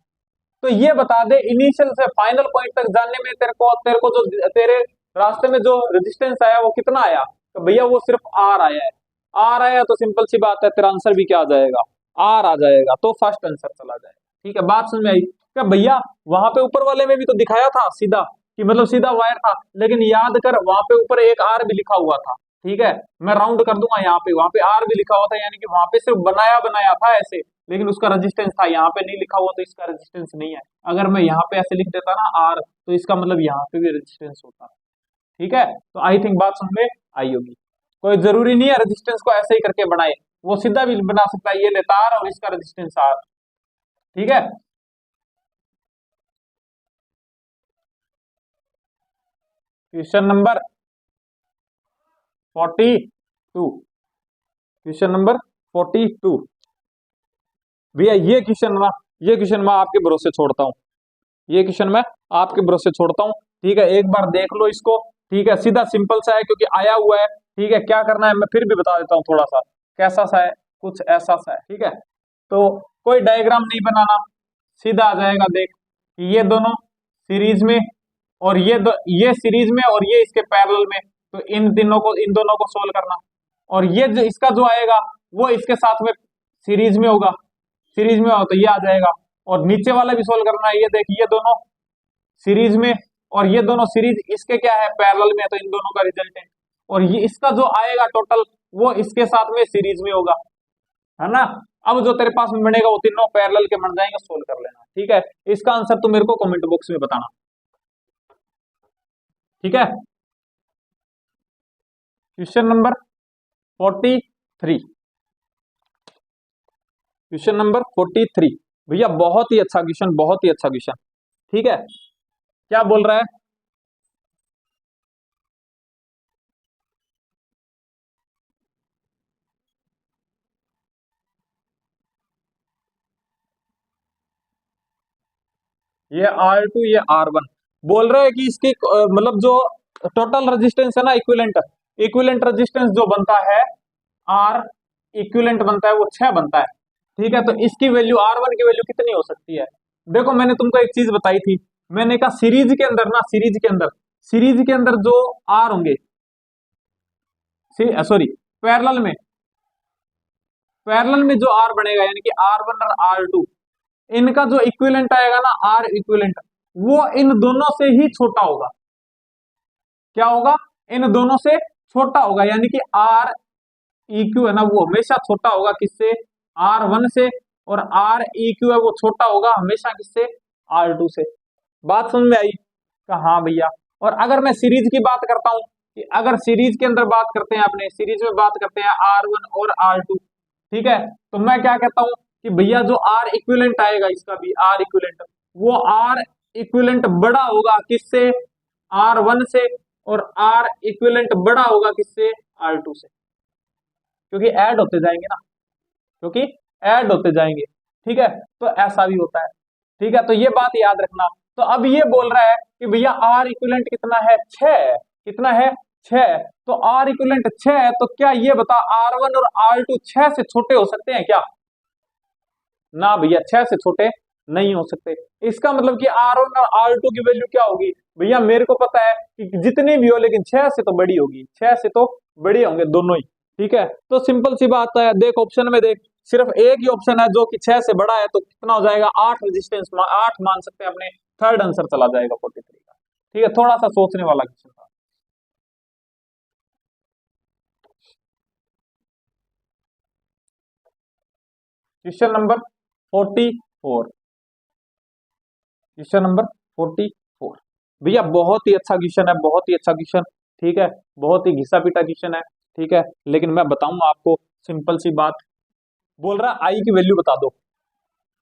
S1: तो ये बता दे इनिशियल से फाइनल पॉइंट तक जाने में तेरे को जो तेरे रास्ते में जो रेजिस्टेंस आया वो कितना आया, तो भैया वो सिर्फ आर आया है। आर आया तो सिंपल सी बात है, तेरा आंसर भी क्या आ जाएगा, आर आ जाएगा, तो फर्स्ट आंसर चला जाएगा। ठीक है, बात समझ में आई क्या भैया? वहां पे ऊपर वाले में भी तो दिखाया था सीधा, कि मतलब सीधा वायर था, लेकिन याद कर वहां पे ऊपर एक आर भी लिखा हुआ था, ठीक है। मैं राउंड कर दूंगा यहाँ पे, वहां पे आर भी लिखा हुआ था, यानी कि वहां पे सिर्फ बनाया बनाया था ऐसे, लेकिन उसका रेजिस्टेंस था, यहाँ पे नहीं लिखा हुआ, तो इसका रेजिस्टेंस नहीं है। अगर मैं यहाँ पे ऐसे लिख देता ना आर, तो इसका मतलब यहाँ पे भी रेजिस्टेंस होता। ठीक है, तो आई थिंक बात समझ में आई होगी। कोई जरूरी नहीं है रेजिस्टेंस को ऐसे ही करके बनाए, वो सीधा भी बना सकता है, ये लेता आर और इसका रेजिस्टेंस आर। ठीक है, क्वेश्चन नंबर 42, क्वेश्चन नंबर 42 भैया, ये क्वेश्चन मैं आपके भरोसे छोड़ता हूँ, ये क्वेश्चन मैं आपके भरोसे छोड़ता हूँ। ठीक है, एक बार देख लो इसको, ठीक है, सीधा सिंपल सा है, क्योंकि आया हुआ है। ठीक है, क्या करना है मैं फिर भी बता देता हूँ थोड़ा सा, कैसा सा है, कुछ ऐसा सा है। ठीक है, तो कोई डायग्राम नहीं बनाना, सीधा आ जाएगा, देख कि ये दोनों सीरीज में, और ये सीरीज में, और ये इसके पैरेलल में, तो इन दोनों को सोल्व करना। और ये जो इसका जो आएगा वो इसके साथ में सीरीज में होगा, सीरीज में हो तो ये आ जाएगा। और नीचे वाला भी सोल्व करना है, ये देख ये दोनों सीरीज में, और ये दोनों सीरीज इसके क्या है, पैरेलल में है, तो इन दोनों का रिजल्टेंट, और ये इसका जो आएगा टोटल वो इसके साथ में सीरीज में होगा, है ना। अब जो तेरे पास में बनेगा वो तीनों पैरेलल के बन जाएंगे, सोल्व कर लेना। ठीक है, इसका आंसर तुम मेरे को कमेंट बॉक्स में बताना। ठीक है, क्वेश्चन नंबर 43, क्वेश्चन नंबर 43 भैया, बहुत ही अच्छा क्वेश्चन, बहुत ही अच्छा क्वेश्चन। ठीक है, क्या बोल रहा है, ये R2 ये R1, बोल रहे हैं कि इसकी मतलब जो टोटल रेजिस्टेंस है ना, इक्विवेलेंट इक्विवेलेंट रेजिस्टेंस जो बनता है आर इक्विवेलेंट बनता है वो 6 बनता है। ठीक है, तो इसकी वैल्यू R1 की वैल्यू कितनी हो सकती है? देखो मैंने तुमको एक चीज बताई थी, मैंने कहा सीरीज के अंदर ना, सीरीज के अंदर जो आर होंगे, सॉरी पैरेलल में जो आर बनेगा यानी कि R1 और R2, इनका जो इक्विवेलेंट आएगा ना, आर इक्विवेलेंट, वो इन दोनों से ही छोटा होगा। क्या होगा? इन दोनों से छोटा होगा, यानी कि आर इक्यू है ना वो हमेशा छोटा होगा किससे? R1 से। और आर इक्यू है वो छोटा होगा हमेशा किससे? R2 से। बात समझ में आई? हाँ भैया। और अगर मैं सीरीज की बात करता हूं कि अगर सीरीज के अंदर बात करते हैं, अपने सीरीज में बात करते हैं R1 और R2, ठीक है, तो मैं क्या कहता हूं कि भैया जो आर इक्विवेलेंट आएगा, इसका भी आर इक्विवेलेंट, वो आर इक्विवेलेंट बड़ा होगा किससे? R1 से। और आर इक्विवेलेंट बड़ा होगा किससे? R2 से, क्योंकि ऐड होते जाएंगे ना, क्योंकि ऐड होते जाएंगे। ठीक है, तो ऐसा भी होता है। ठीक है, तो ये बात याद रखना। तो अब ये बोल रहा है कि भैया आर इक्विवेलेंट कितना है? 6। कितना है? 6। तो आर इक्विवेलेंट 6 है, तो क्या ये बता R1 और R2 6 से छोटे हो सकते हैं क्या? ना भैया, 6 से छोटे नहीं हो सकते। इसका मतलब कि R1 और R2 की वैल्यू क्या होगी? भैया मेरे को पता है कि जितनी भी हो, लेकिन 6 से तो बड़ी होगी, 6 से तो बड़े होंगे दोनों ही। ठीक है, तो सिंपल सी बात है, देख ऑप्शन में देख, सिर्फ एक ही ऑप्शन है जो कि 6 से बड़ा है, तो कितना हो जाएगा? 8 रेजिस्टेंस, 8 मान सकते हैं अपने। थर्ड आंसर चला जाएगा 43 का। ठीक है, थोड़ा सा सोचने वाला क्वेश्चन था। क्वेश्चन नंबर 44, क्वेश्चन नंबर 44 भैया बहुत ही अच्छा क्वेश्चन है, बहुत ही अच्छा क्वेश्चन। ठीक है, बहुत ही घिसा पीटा क्वेश्चन है। ठीक है, लेकिन मैं बताऊंगा आपको सिंपल सी बात। बोल रहा आई की वैल्यू बता दो,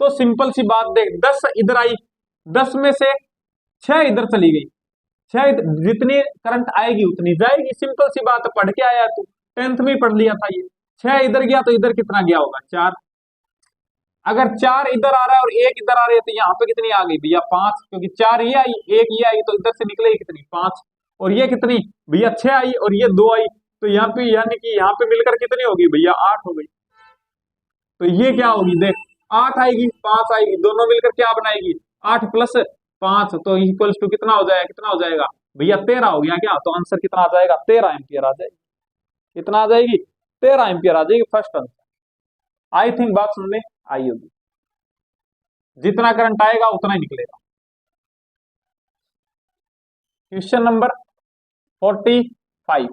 S1: तो सिंपल सी बात देख, 10 इधर आई, 10 में से 6 इधर चली गई, 6 जितनी करंट आएगी उतनी जाएगी। सिंपल सी बात है, पढ़ के आया तू, 10th में ही पढ़ लिया था ये। 6 इधर गया तो इधर कितना गया होगा? 4। अगर 4 इधर आ रहा है और 1 इधर आ रही है, तो यहाँ पे कितनी आ गई भैया? 5, क्योंकि 4 ये आई, 1 ये आई, तो इधर से निकलेगी कितनी? 5। और ये कितनी भैया? 6 आई और ये 2 आई, तो यहाँ पे यानी कि यहाँ पे मिलकर कितनी होगी भैया? 8 हो गई। तो ये क्या होगी देख, 8 आएगी, 5 आएगी, दोनों मिलकर क्या बनाएगी? 8 प्लस 5, तो इक्वल्स टू कितना हो जाएगा? कितना हो जाएगा भैया? 13 हो गया क्या? तो आंसर कितना आ जाएगा? 13 एम्पियर आ जाएगी। कितना आ जाएगी? 13 एम्पियर आ जाएगी फर्स्ट आंसर। आई थिंक बात समझ में आई होगी। जितना करंट आएगा उतना ही निकलेगा। क्वेश्चन नंबर 45,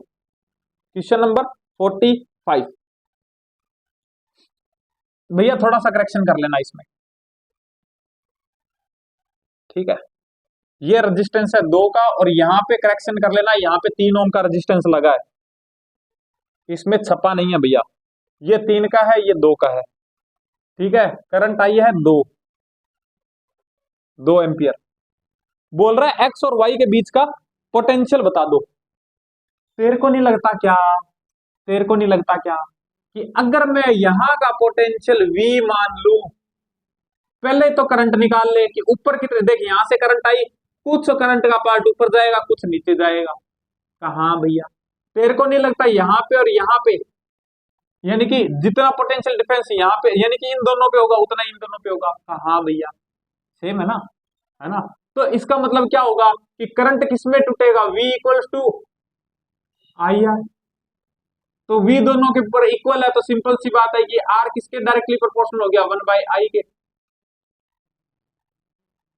S1: क्वेश्चन नंबर 45 भैया थोड़ा सा करेक्शन कर लेना इसमें। ठीक है, ये रेजिस्टेंस है 2 का, और यहां पे करेक्शन कर लेना, यहां पे 3 ओम का रेजिस्टेंस लगा है, इसमें छपा नहीं है भैया। ये 3 का है, ये 2 का है। ठीक है, करंट आई है 2 एम्पियर। बोल रहा है एक्स और वाई के बीच का पोटेंशियल बता दो। तेरे को नहीं लगता क्या, तेरे को नहीं लगता क्या कि अगर मैं यहां का पोटेंशियल V मान लू, पहले तो करंट निकाल ले कि ऊपर कितने, देख यहां से करंट आई, कुछ करंट का पार्ट ऊपर जाएगा, कुछ नीचे जाएगा। कहा भैया, तेरे को नहीं लगता यहाँ पे और यहाँ पे, यानी कि जितना पोटेंशियल डिफरेंस यहाँ पे यानी कि इन दोनों पे होगा उतना इन दोनों पे होगा? हाँ भैया, सेम है ना, है ना। तो इसका मतलब क्या होगा कि करंट किसमें टूटेगा? V equals to I R. तो V दोनों के ऊपर इक्वल है, तो सिंपल सी बात है कि R किसके डायरेक्टली प्रोपोर्शनल हो गया? 1/I के।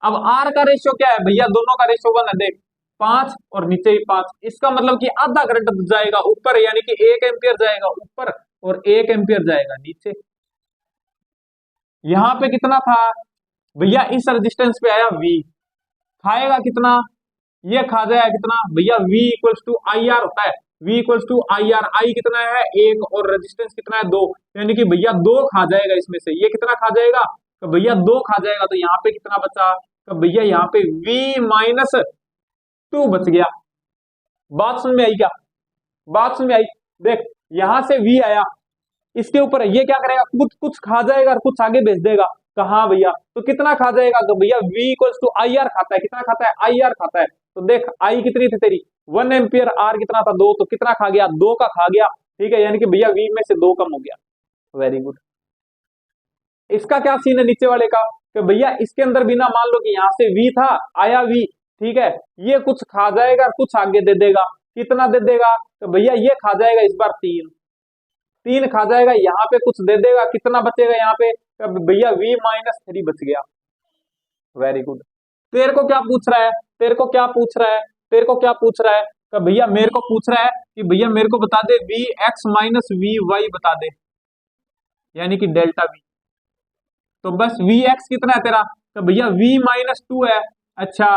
S1: अब R का रेशियो क्या है भैया? दोनों का रेशियो 1 है, देख 5 और नीचे भी 5। इसका मतलब कि आधा करंट जाएगा ऊपर, यानी कि 1 एम्पियर जाएगा ऊपर और 1 एम्पियर जाएगा नीचे। यहां पे कितना था भैया? इस रेजिस्टेंस पे आया V, खाएगा कितना? ये खा जाएगा कितना भैया? V equals to I R होता है, V equals to I R. I कितना है? 1, और रेजिस्टेंस कितना है? 2, यानी कि भैया 2 खा जाएगा इसमें से। ये कितना खा जाएगा? तो भैया 2 खा जाएगा, तो यहाँ पे कितना बचा? तो भैया यहाँ पे V-2 बच गया। बात समझ में आई क्या? बात समझ में आई? देख यहां से V आया, इसके ऊपर ये क्या करेगा? कुछ कुछ खा जाएगा और कुछ आगे भेज देगा, कहाँ भैया, तो कितना खा जाएगा, तो भैया V equals to I R खाता है, कितना खाता है, आई आर खाता है। तो देख आई कितनी थी तेरी 1 एम्पियर, आर कितना था 2, तो कितना खा गया, 2 का खा गया। ठीक है, यानी कि भैया V में से 2 कम हो गया। Very good. इसका क्या सीन है नीचे वाले का, कि भैया इसके अंदर भी ना, मान लो कि यहाँ से V था, आया V, ठीक है, ये कुछ खा जाएगा, कुछ आगे दे देगा, कितना दे देगा, तो भैया ये खा जाएगा इस बार 3 खा जाएगा, यहाँ पे कुछ दे देगा, कितना बचेगा यहाँ पे, तो भैया V-3 बच गया। Very good. तेरे को क्या पूछ रहा है, तेरे को क्या पूछ रहा है, तेरे को क्या पूछ रहा है, तो भैया मेरे को पूछ रहा है कि भैया मेरे को बता दे Vx माइनस Vy बता दे, यानी कि डेल्टा V। तो बस Vx कितना है तेरा, तो भैया V-2 है। अच्छा,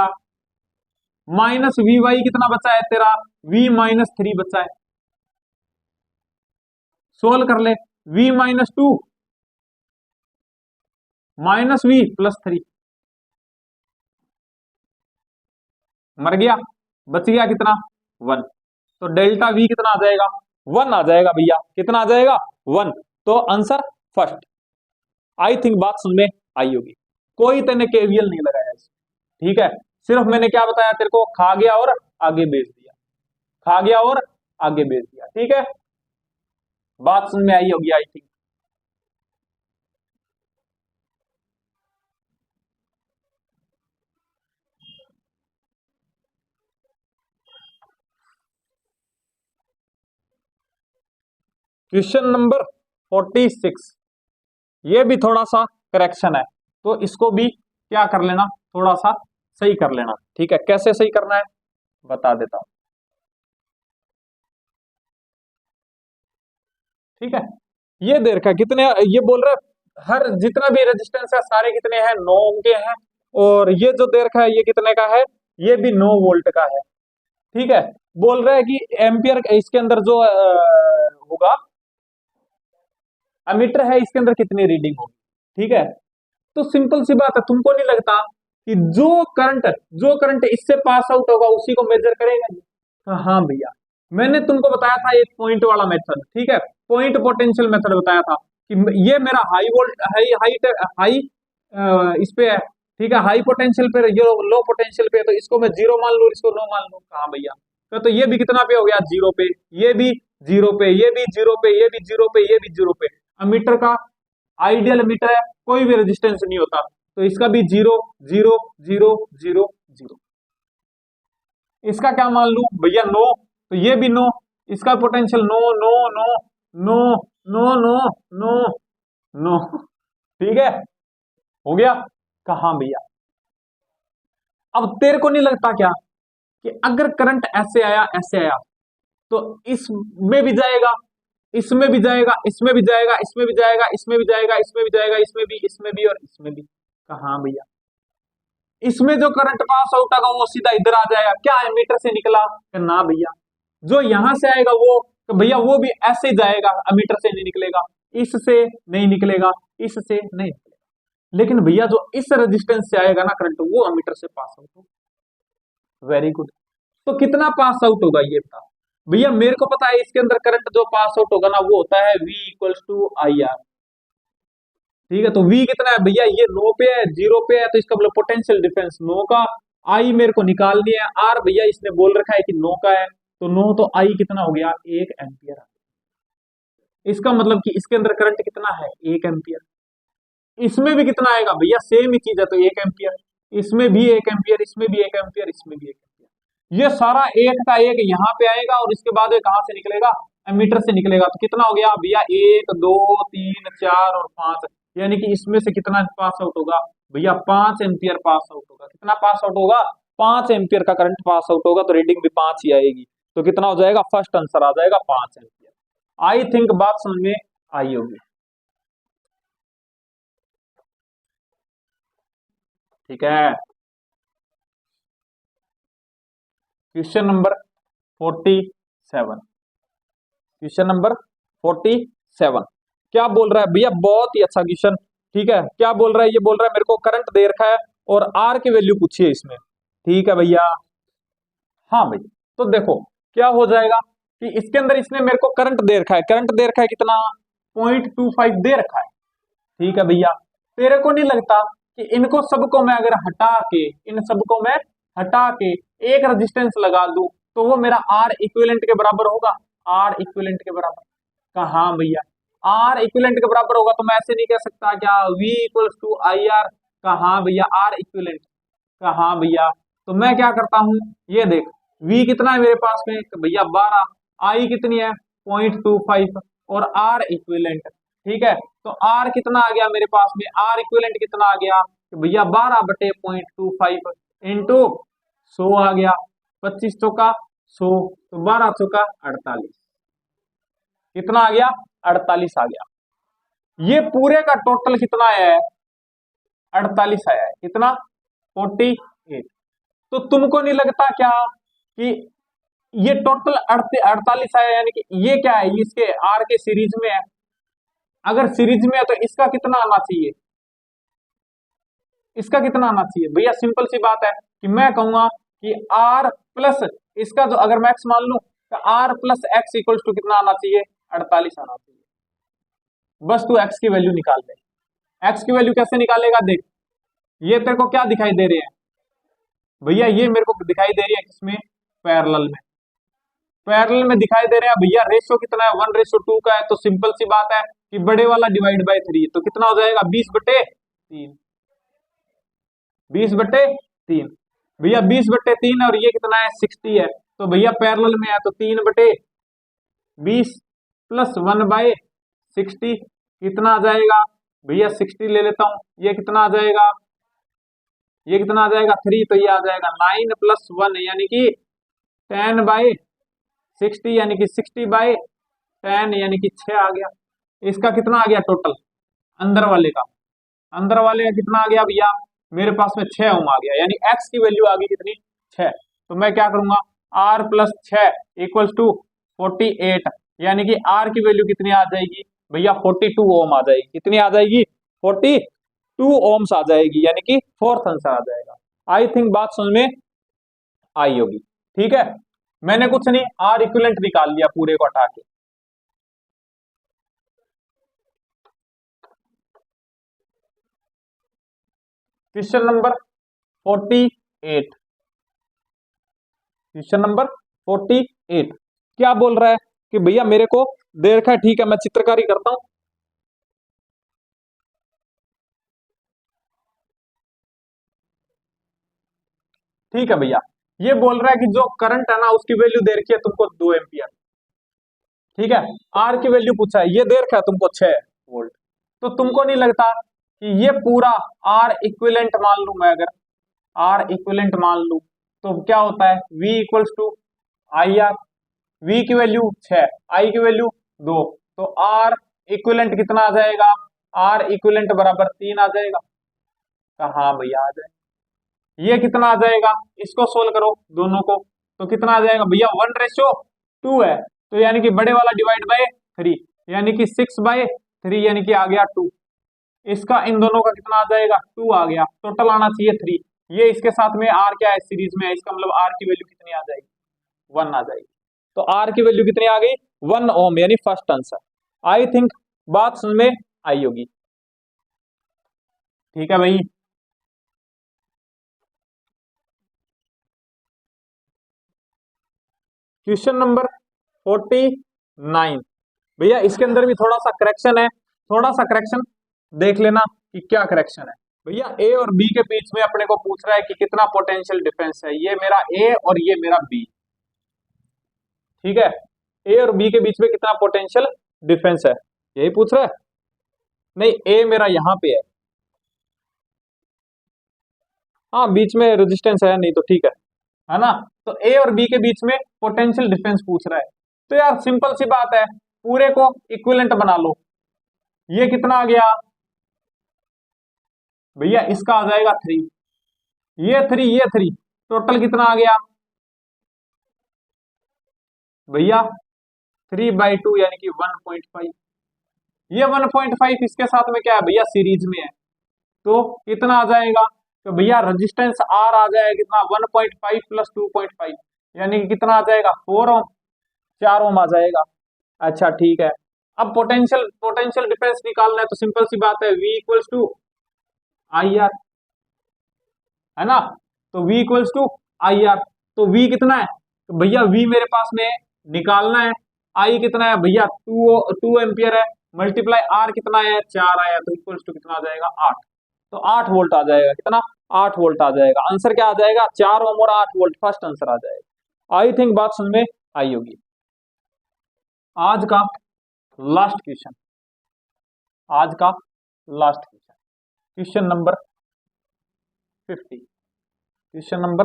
S1: माइनस Vy कितना बचा है तेरा, V-3 बचा है। सोल्व कर ले, V-2 माइनस V+3, मर गया, बच गया कितना 1। तो डेल्टा V कितना आ जाएगा, 1 आ जाएगा भैया, कितना आ जाएगा 1। तो आंसर फर्स्ट। आई थिंक बात समझ में आई होगी, कोई तेने केवीएल नहीं लगाया इसमें, ठीक है, सिर्फ मैंने क्या बताया तेरे को, खा गया और आगे भेज दिया, खा गया और आगे भेज दिया। ठीक है, बात समझ में आई होगी आई थिंक। क्वेश्चन नंबर 46, ये भी थोड़ा सा करेक्शन है, तो इसको भी क्या कर लेना, थोड़ा सा सही कर लेना। ठीक है, कैसे सही करना है बता देता हूं। ठीक है, ये दे रखा है कितने, ये बोल रहा है हर जितना भी रेजिस्टेंस है सारे कितने हैं, 9 ओम के हैं, और ये जो दे रखा है ये कितने का है, ये भी 9 वोल्ट का है। ठीक है, बोल रहा है कि एम्पियर इसके अंदर जो होगा अमीटर है, इसके अंदर कितनी रीडिंग होगी। ठीक है, तो सिंपल सी बात है, तुमको नहीं लगता कि जो करंट इससे पास आउट होगा उसी को मेजर करेगा। हाँ भैया, मैंने तुमको बताया था एक पॉइंट वाला मेथड, ठीक है, पॉइंट पोटेंशियल मेथड बताया था कि ये मेरा high volt high high high इस पे है, ठीक है, हाई पोटेंशियल पे, ये लो पोटेंशियल पे, तो इसको मैं 0 मान लू, इसको 9 मान लू। कहा भैया, तो ये भी कितना पे हो गया, 0 पे, ये भी 0 पे, ये भी 0 पे, ये भी 0 पे, ये भी 0 पे। अमीटर का आइडियल मीटर है, कोई भी रेजिस्टेंस नहीं होता, तो इसका भी 0 0 0 0 0। इसका क्या मान लू भैया 9, तो ये भी 9, इसका पोटेंशियल 9 9 9 9 9 9 9 9। ठीक है, हो गया। कहा भैया, अब तेरे को नहीं लगता क्या कि अगर करंट ऐसे आया तो इसमें भी जाएगा, इसमें भी जाएगा, इसमें भी जाएगा, इसमें भी जाएगा, इसमें भी जाएगा, इसमें भी जाएगा, इसमें भी और इसमें भी। कहा भैया, इसमें जो करंट पास आउट होगा वो सीधा इधर आ जाएगा, क्या एमीटर से निकला, ना भैया, जो यहां से आएगा वो, तो भैया वो भी ऐसे ही जाएगा, एमीटर से नहीं निकलेगा, इससे नहीं निकलेगा, इससे नहीं निकलेगा। लेकिन भैया जो इस रेजिस्टेंस से आएगा ना करंट, वो एमीटर से पास आउट होगा। Very good. तो कितना पास आउट होगा ये बता भैया, मेरे को पता है इसके अंदर करंट जो पास आउट होगा ना वो होता है V equals to I R. ठीक है, तो V कितना है भैया, ये 9 पे है, 0 पे है, तो इसका मतलब पोटेंशियल डिफरेंस 9 का, I मेरे को निकालनी है, R भैया इसने बोल रखा है कि 9 का है, तो 9 तो I कितना हो गया 1 एम्पियर। इसका मतलब कि इसके अंदर करंट कितना है 1 एम्पियर। इसमें भी कितना आएगा भैया, सेम ही चीज है, तो 1 एम्पियर, इसमें भी 1 एम्पियर, इसमें भी 1 एम्पियर, इसमें भी 1 एम्पियर। ये सारा एक का एक यहाँ पे आएगा और इसके बाद कहां से निकलेगा, एमीटर से निकलेगा। तो कितना हो गया भैया 1 2 3 4 और 5, यानी कि इसमें से कितना पास आउट होगा भैया 5 एम्पियर पास आउट होगा। कितना पास आउट होगा, 5 एम्पियर का करंट पास आउट होगा, तो रीडिंग भी 5 ही आएगी। तो कितना हो जाएगा, फर्स्ट आंसर आ जाएगा 5 एम्पियर। आई थिंक बात समझ में आई होगी। ठीक है, क्वेश्चन नंबर 47, क्वेश्चन नंबर 47 क्या बोल रहा है भैया, बहुत ही अच्छा क्वेश्चन। ठीक है, क्या बोल रहा है, ये बोल रहा है मेरे को करंट दे रखा है और आर की वैल्यू पूछी है इसमें। ठीक है भैया, हाँ भैया, तो देखो क्या हो जाएगा कि इसके अंदर इसने मेरे को करंट दे रखा है, करंट दे रखा है कितना 0.25 दे रखा है। ठीक है भैया, तेरे को नहीं लगता कि इनको सबको मैं अगर हटा के, इन सबको मैं हटा के एक रेजिस्टेंस लगा दूं तो वो मेरा आर इक्विवेलेंट के बराबर होगा? आर इक्विवेलेंट के बराबर। कहा भैया आर इक्विवेलेंट के बराबर होगा, तो मैं ऐसे नहीं कह सकता क्या V equals to I R? कहा भैया आर इक्विवेलेंट। कहा भैया, तो मैं क्या करता हूं, ये देख V कितना है मेरे पास में, तो भैया 12, आई कितनी है 0.25 और आर इक्विवेलेंट। ठीक है, तो आर कितना आ गया मेरे पास में, आर इक्विवेलेंट कितना आ गया, तो भैया 12/0.25 इंटू 100 आ गया, 25 चौका 100, तो 12 चौका 48, कितना आ गया 48 आ गया। ये पूरे का टोटल कितना आया है, 48 आया है, कितना 48। तो तुमको नहीं लगता क्या कि ये टोटल 48 आया, यानी कि ये क्या है, इसके आर के सीरीज में है, अगर सीरीज में है तो इसका कितना आना चाहिए, इसका कितना आना चाहिए भैया? सिंपल सी बात है कि मैं कहूंगा कि आर प्लस इसका जो अगर मैं एक्स मान लू तो R plus X equals to कितना आना चाहिए, 48 आना चाहिए। बस तू एक्स की वैल्यू निकाल दे। एक्स की वैल्यू कैसे निकालेगा, देख ये तेरे को क्या दिखाई दे रहे हैं भैया, ये मेरे को दिखाई दे रही है किसमें, पैरेलल में। पैरेलल में दिखाई दे रहे हैं भैया, रेशियो कितना है 1:2 का है, तो सिंपल सी बात है कि बड़े वाला डिवाइड बाय 3, तो कितना हो जाएगा 20/3, 20/3 भैया, 20/3 और ये कितना है 60 है, तो भैया पैरेलल में है तो 3/20 प्लस 1/60 कितना आ जाएगा भैया, 60 ले लेता हूं, ये कितना आ जाएगा, ये कितना आ जाएगा 3, तो ये आ जाएगा 9 + 1 यानी कि 10/60 यानी कि 60/10 यानी कि 6 आ गया। इसका कितना आ गया टोटल, अंदर वाले का, अंदर वाले का कितना आ गया भैया, मेरे पास में 6 ओम आ गया, यानी एक्स की वैल्यू आ गई कितनी 6। तो मैं क्या करूंगा, आर प्लस 6 इक्वल्स टू 48, यानी कि आर की वैल्यू कितनी आ जाएगी भैया 42 ओम आ जाएगी, कितनी आ जाएगी 42 ओम्स आ जाएगी, यानी कि फोर्थ आंसर आ जाएगा। आई थिंक बात समझ में आई होगी। ठीक है, मैंने कुछ नहीं आर इक्विवेलेंट निकाल लिया पूरे को हटा के। क्वेश्चन नंबर 48, क्वेश्चन नंबर 48 क्या बोल रहा है कि भैया मेरे को दे रखा है, ठीक है मैं चित्रकारी करता हूं। ठीक है भैया, ये बोल रहा है कि जो करंट है ना उसकी वैल्यू दे रखी है तुमको 2 एम्पियर। ठीक है, आर की वैल्यू पूछा है, ये दे रखा है तुमको 6 वोल्ट। तो तुमको नहीं लगता कि ये पूरा आर इक्विवेलेंट मान लू मैं, अगर आर इक्विवेलेंट मान लू तो क्या होता है, V equals to I R, V की वैल्यू 6, आई की वैल्यू 2, तो आर इक्विवेलेंट कितना आ जाएगा, आर इक्विवेलेंट बराबर 3 आ जाएगा। हाँ भैया आ जाएगा, ये कितना आ जाएगा, इसको सोल्व करो दोनों को, तो कितना आ जाएगा भैया 1:2 है, तो यानी कि बड़े वाला डिवाइड बाय 3, यानी कि 6/3 यानी कि आ गया 2। इसका इन दोनों का कितना आ जाएगा 2 आ गया, टोटल आना चाहिए 3। ये इसके साथ में आर क्या है सीरीज में है, इसका मतलब आर की वैल्यू कितनी आ जाएगी 1 आ जाएगी। तो आर की वैल्यू कितनी आ गई 1 ओम, यानी फर्स्ट आंसर। आई थिंक बात समझ में आई होगी। ठीक है भाई, क्वेश्चन नंबर 49 भैया, इसके अंदर भी थोड़ा सा करेक्शन है, थोड़ा सा करेक्शन देख लेना कि क्या करेक्शन है। भैया ए और बी के बीच में अपने को पूछ रहा है कि कितना पोटेंशियल डिफरेंस है, ये मेरा ए और ये मेरा बी। ठीक है, ए और बी के बीच में कितना पोटेंशियल डिफरेंस है यही पूछ रहा है। नहीं, ए मेरा यहां पे है, हाँ बीच में रेजिस्टेंस है नहीं तो ठीक है ना। तो ए और बी के बीच में पोटेंशियल डिफरेंस पूछ रहा है, तो यार सिंपल सी बात है, पूरे को इक्विवेलेंट बना लो। ये कितना आ गया भैया, इसका आ जाएगा 3, ये 3, ये 3, टोटल कितना आ गया भैया 3/2 यानी कि 1.5। ये 1.5 इसके साथ में क्या है भैया सीरीज में है, तो कितना आ जाएगा, तो भैया रेजिस्टेंस आर आ जाएगा कितना 1.5 + 2.5 यानी कि कितना आ जाएगा 4 ओम, 4 ओम आ जाएगा। अच्छा ठीक है, अब पोटेंशियल पोटेंशियल डिफरेंस निकालना है, तो सिंपल सी बात है V equals to I R, है ना। तो V equals to I R. तो V कितना है, तो भैया V मेरे पास में निकालना है। I कितना है भैया, 2 एम्पियर है, मल्टीप्लाई R कितना है, 4 आया, तो इक्वल्स टू कितना आ जाएगा, 8। तो 8 वोल्ट आ जाएगा, कितना, 8 वोल्ट आ जाएगा। आंसर क्या आ जाएगा, 4 ओम और 8 वोल्ट, फर्स्ट आंसर आ जाएगा। आई थिंक बात समझ में आई होगी। आज का लास्ट क्वेश्चन, आज का last question, question number 50, question number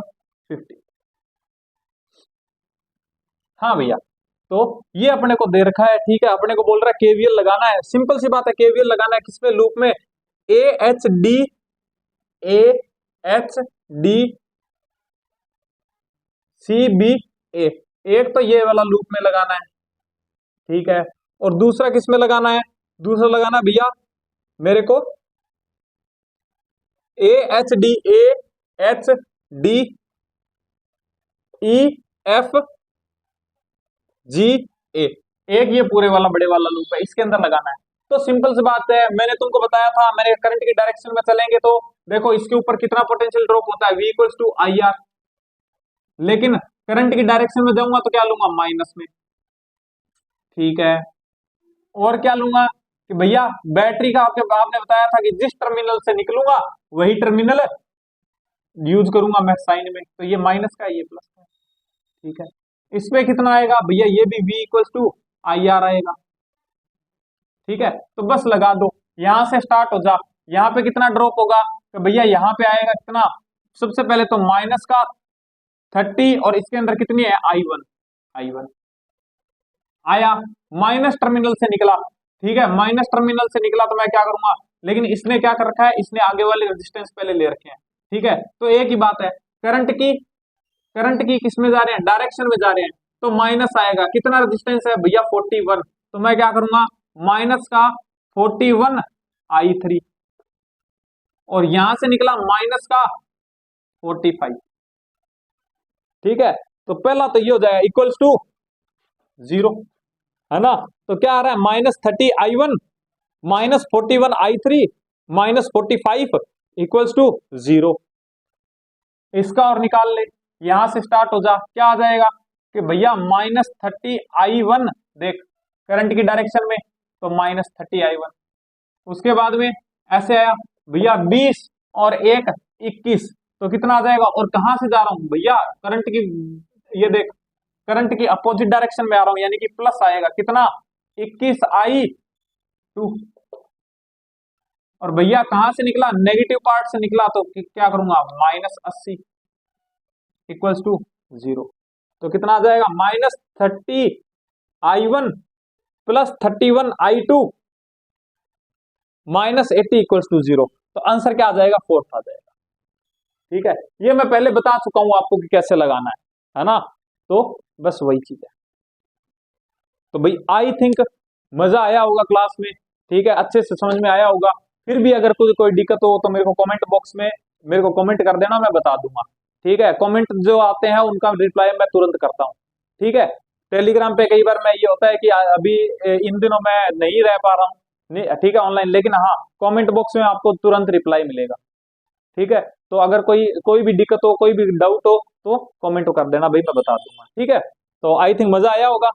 S1: 50। हाँ भैया, तो ये अपने को दे रखा है, ठीक है, अपने को बोल रहा है केवीएल लगाना है। सिंपल सी बात है, केवीएल लगाना है किसमें, लूप में, ए एच डी बी ए। एक तो ये वाला लूप में लगाना है, ठीक है, और दूसरा किसमें लगाना है, दूसरा लगाना भैया मेरे को A H D E F G A. एक ये पूरे वाला बड़े वाला लूप है, इसके अंदर लगाना है। तो सिंपल सी बात है, मैंने तुमको बताया था, मैंने करंट की डायरेक्शन में चलेंगे तो देखो इसके ऊपर कितना पोटेंशियल ड्रॉप होता है, V equals to I R. लेकिन करंट की डायरेक्शन में जाऊंगा तो क्या लूंगा, माइनस में, ठीक है। और क्या लूंगा कि भैया बैटरी का आपने बताया था कि जिस टर्मिनल से निकलूंगा वही टर्मिनल यूज करूंगा मैं साइन में, तो ये माइनस का, ये प्लस का, ठीक है। इसमें कितना आएगा भैया, ये भी V equals to I R आएगा, ठीक है। तो बस लगा दो, यहां से स्टार्ट हो जा, यहाँ पे कितना ड्रॉप होगा, तो भैया यहाँ पे आएगा कितना, सबसे पहले तो माइनस का 30, और इसके अंदर कितनी है, I1 आया, माइनस टर्मिनल से निकला, ठीक है, माइनस टर्मिनल से निकला तो मैं क्या करूंगा, लेकिन इसने क्या कर रखा है, इसने आगे वाले रेजिस्टेंस पहले ले रखे हैं, ठीक है। तो एक ही बात है, करंट की किस में जा रहे हैं, डायरेक्शन में जा रहे हैं, तो माइनस आएगा, कितना रेजिस्टेंस है भैया 41, तो मैं क्या करूंगा, माइनस का 41 I3, और यहां से निकला माइनस का 45, ठीक है। तो पहला तो ये हो जाएगा इक्वल्स टू 0, है ना। तो क्या आ रहा है, -30 I1 -41 I3 -45 इक्वल्स टू 0। इसका और निकाल ले, यहां से स्टार्ट हो जा, क्या आ जाएगा कि भैया -30 I1, देख करंट की डायरेक्शन में, तो -30 I1। उसके बाद में ऐसे आया भैया 20 और 1 21, तो कितना आ जाएगा, और कहां से जा रहा हूं भैया, करंट की, ये देख करंट की अपोजिट डायरेक्शन में आ रहा हूं, यानी कि प्लस आएगा, कितना 21 I2, और भैया कहां से निकला, नेगेटिव पार्ट से निकला, तो क्या करूंगा, -80 इक्वल्स टू 0। तो कितना आ जाएगा, -30 I1 plus 31 I2 -80 equals to 0। तो आंसर क्या आ जाएगा, 4 आ जाएगा, ठीक है। ये मैं पहले बता चुका हूं आपको कि कैसे लगाना है ना। तो बस वही चीज है। तो भाई आई थिंक मजा आया होगा क्लास में, ठीक है, अच्छे से समझ में आया होगा। फिर भी अगर कोई दिक्कत हो तो मेरे को कमेंट बॉक्स में मेरे को कमेंट कर देना, मैं बता दूंगा, ठीक है। कमेंट जो आते हैं उनका रिप्लाई मैं तुरंत करता हूँ, ठीक है। टेलीग्राम पे कई बार मैं, ये होता है कि अभी इन दिनों मैं नहीं रह पा रहा हूँ, नहीं, ठीक है, ऑनलाइन, लेकिन हाँ कमेंट बॉक्स में आपको तुरंत रिप्लाई मिलेगा, ठीक है। तो अगर कोई भी दिक्कत हो, कोई भी डाउट हो तो कमेंट कर देना भाई, मैं बता दूंगा, ठीक है। तो आई थिंक मजा आया होगा,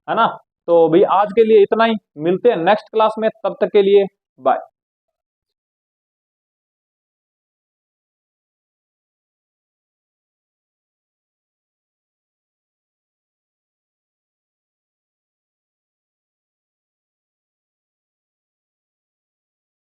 S1: है ना। तो भाई आज के लिए इतना ही, मिलते हैं नेक्स्ट क्लास में, तब तक के लिए बाय।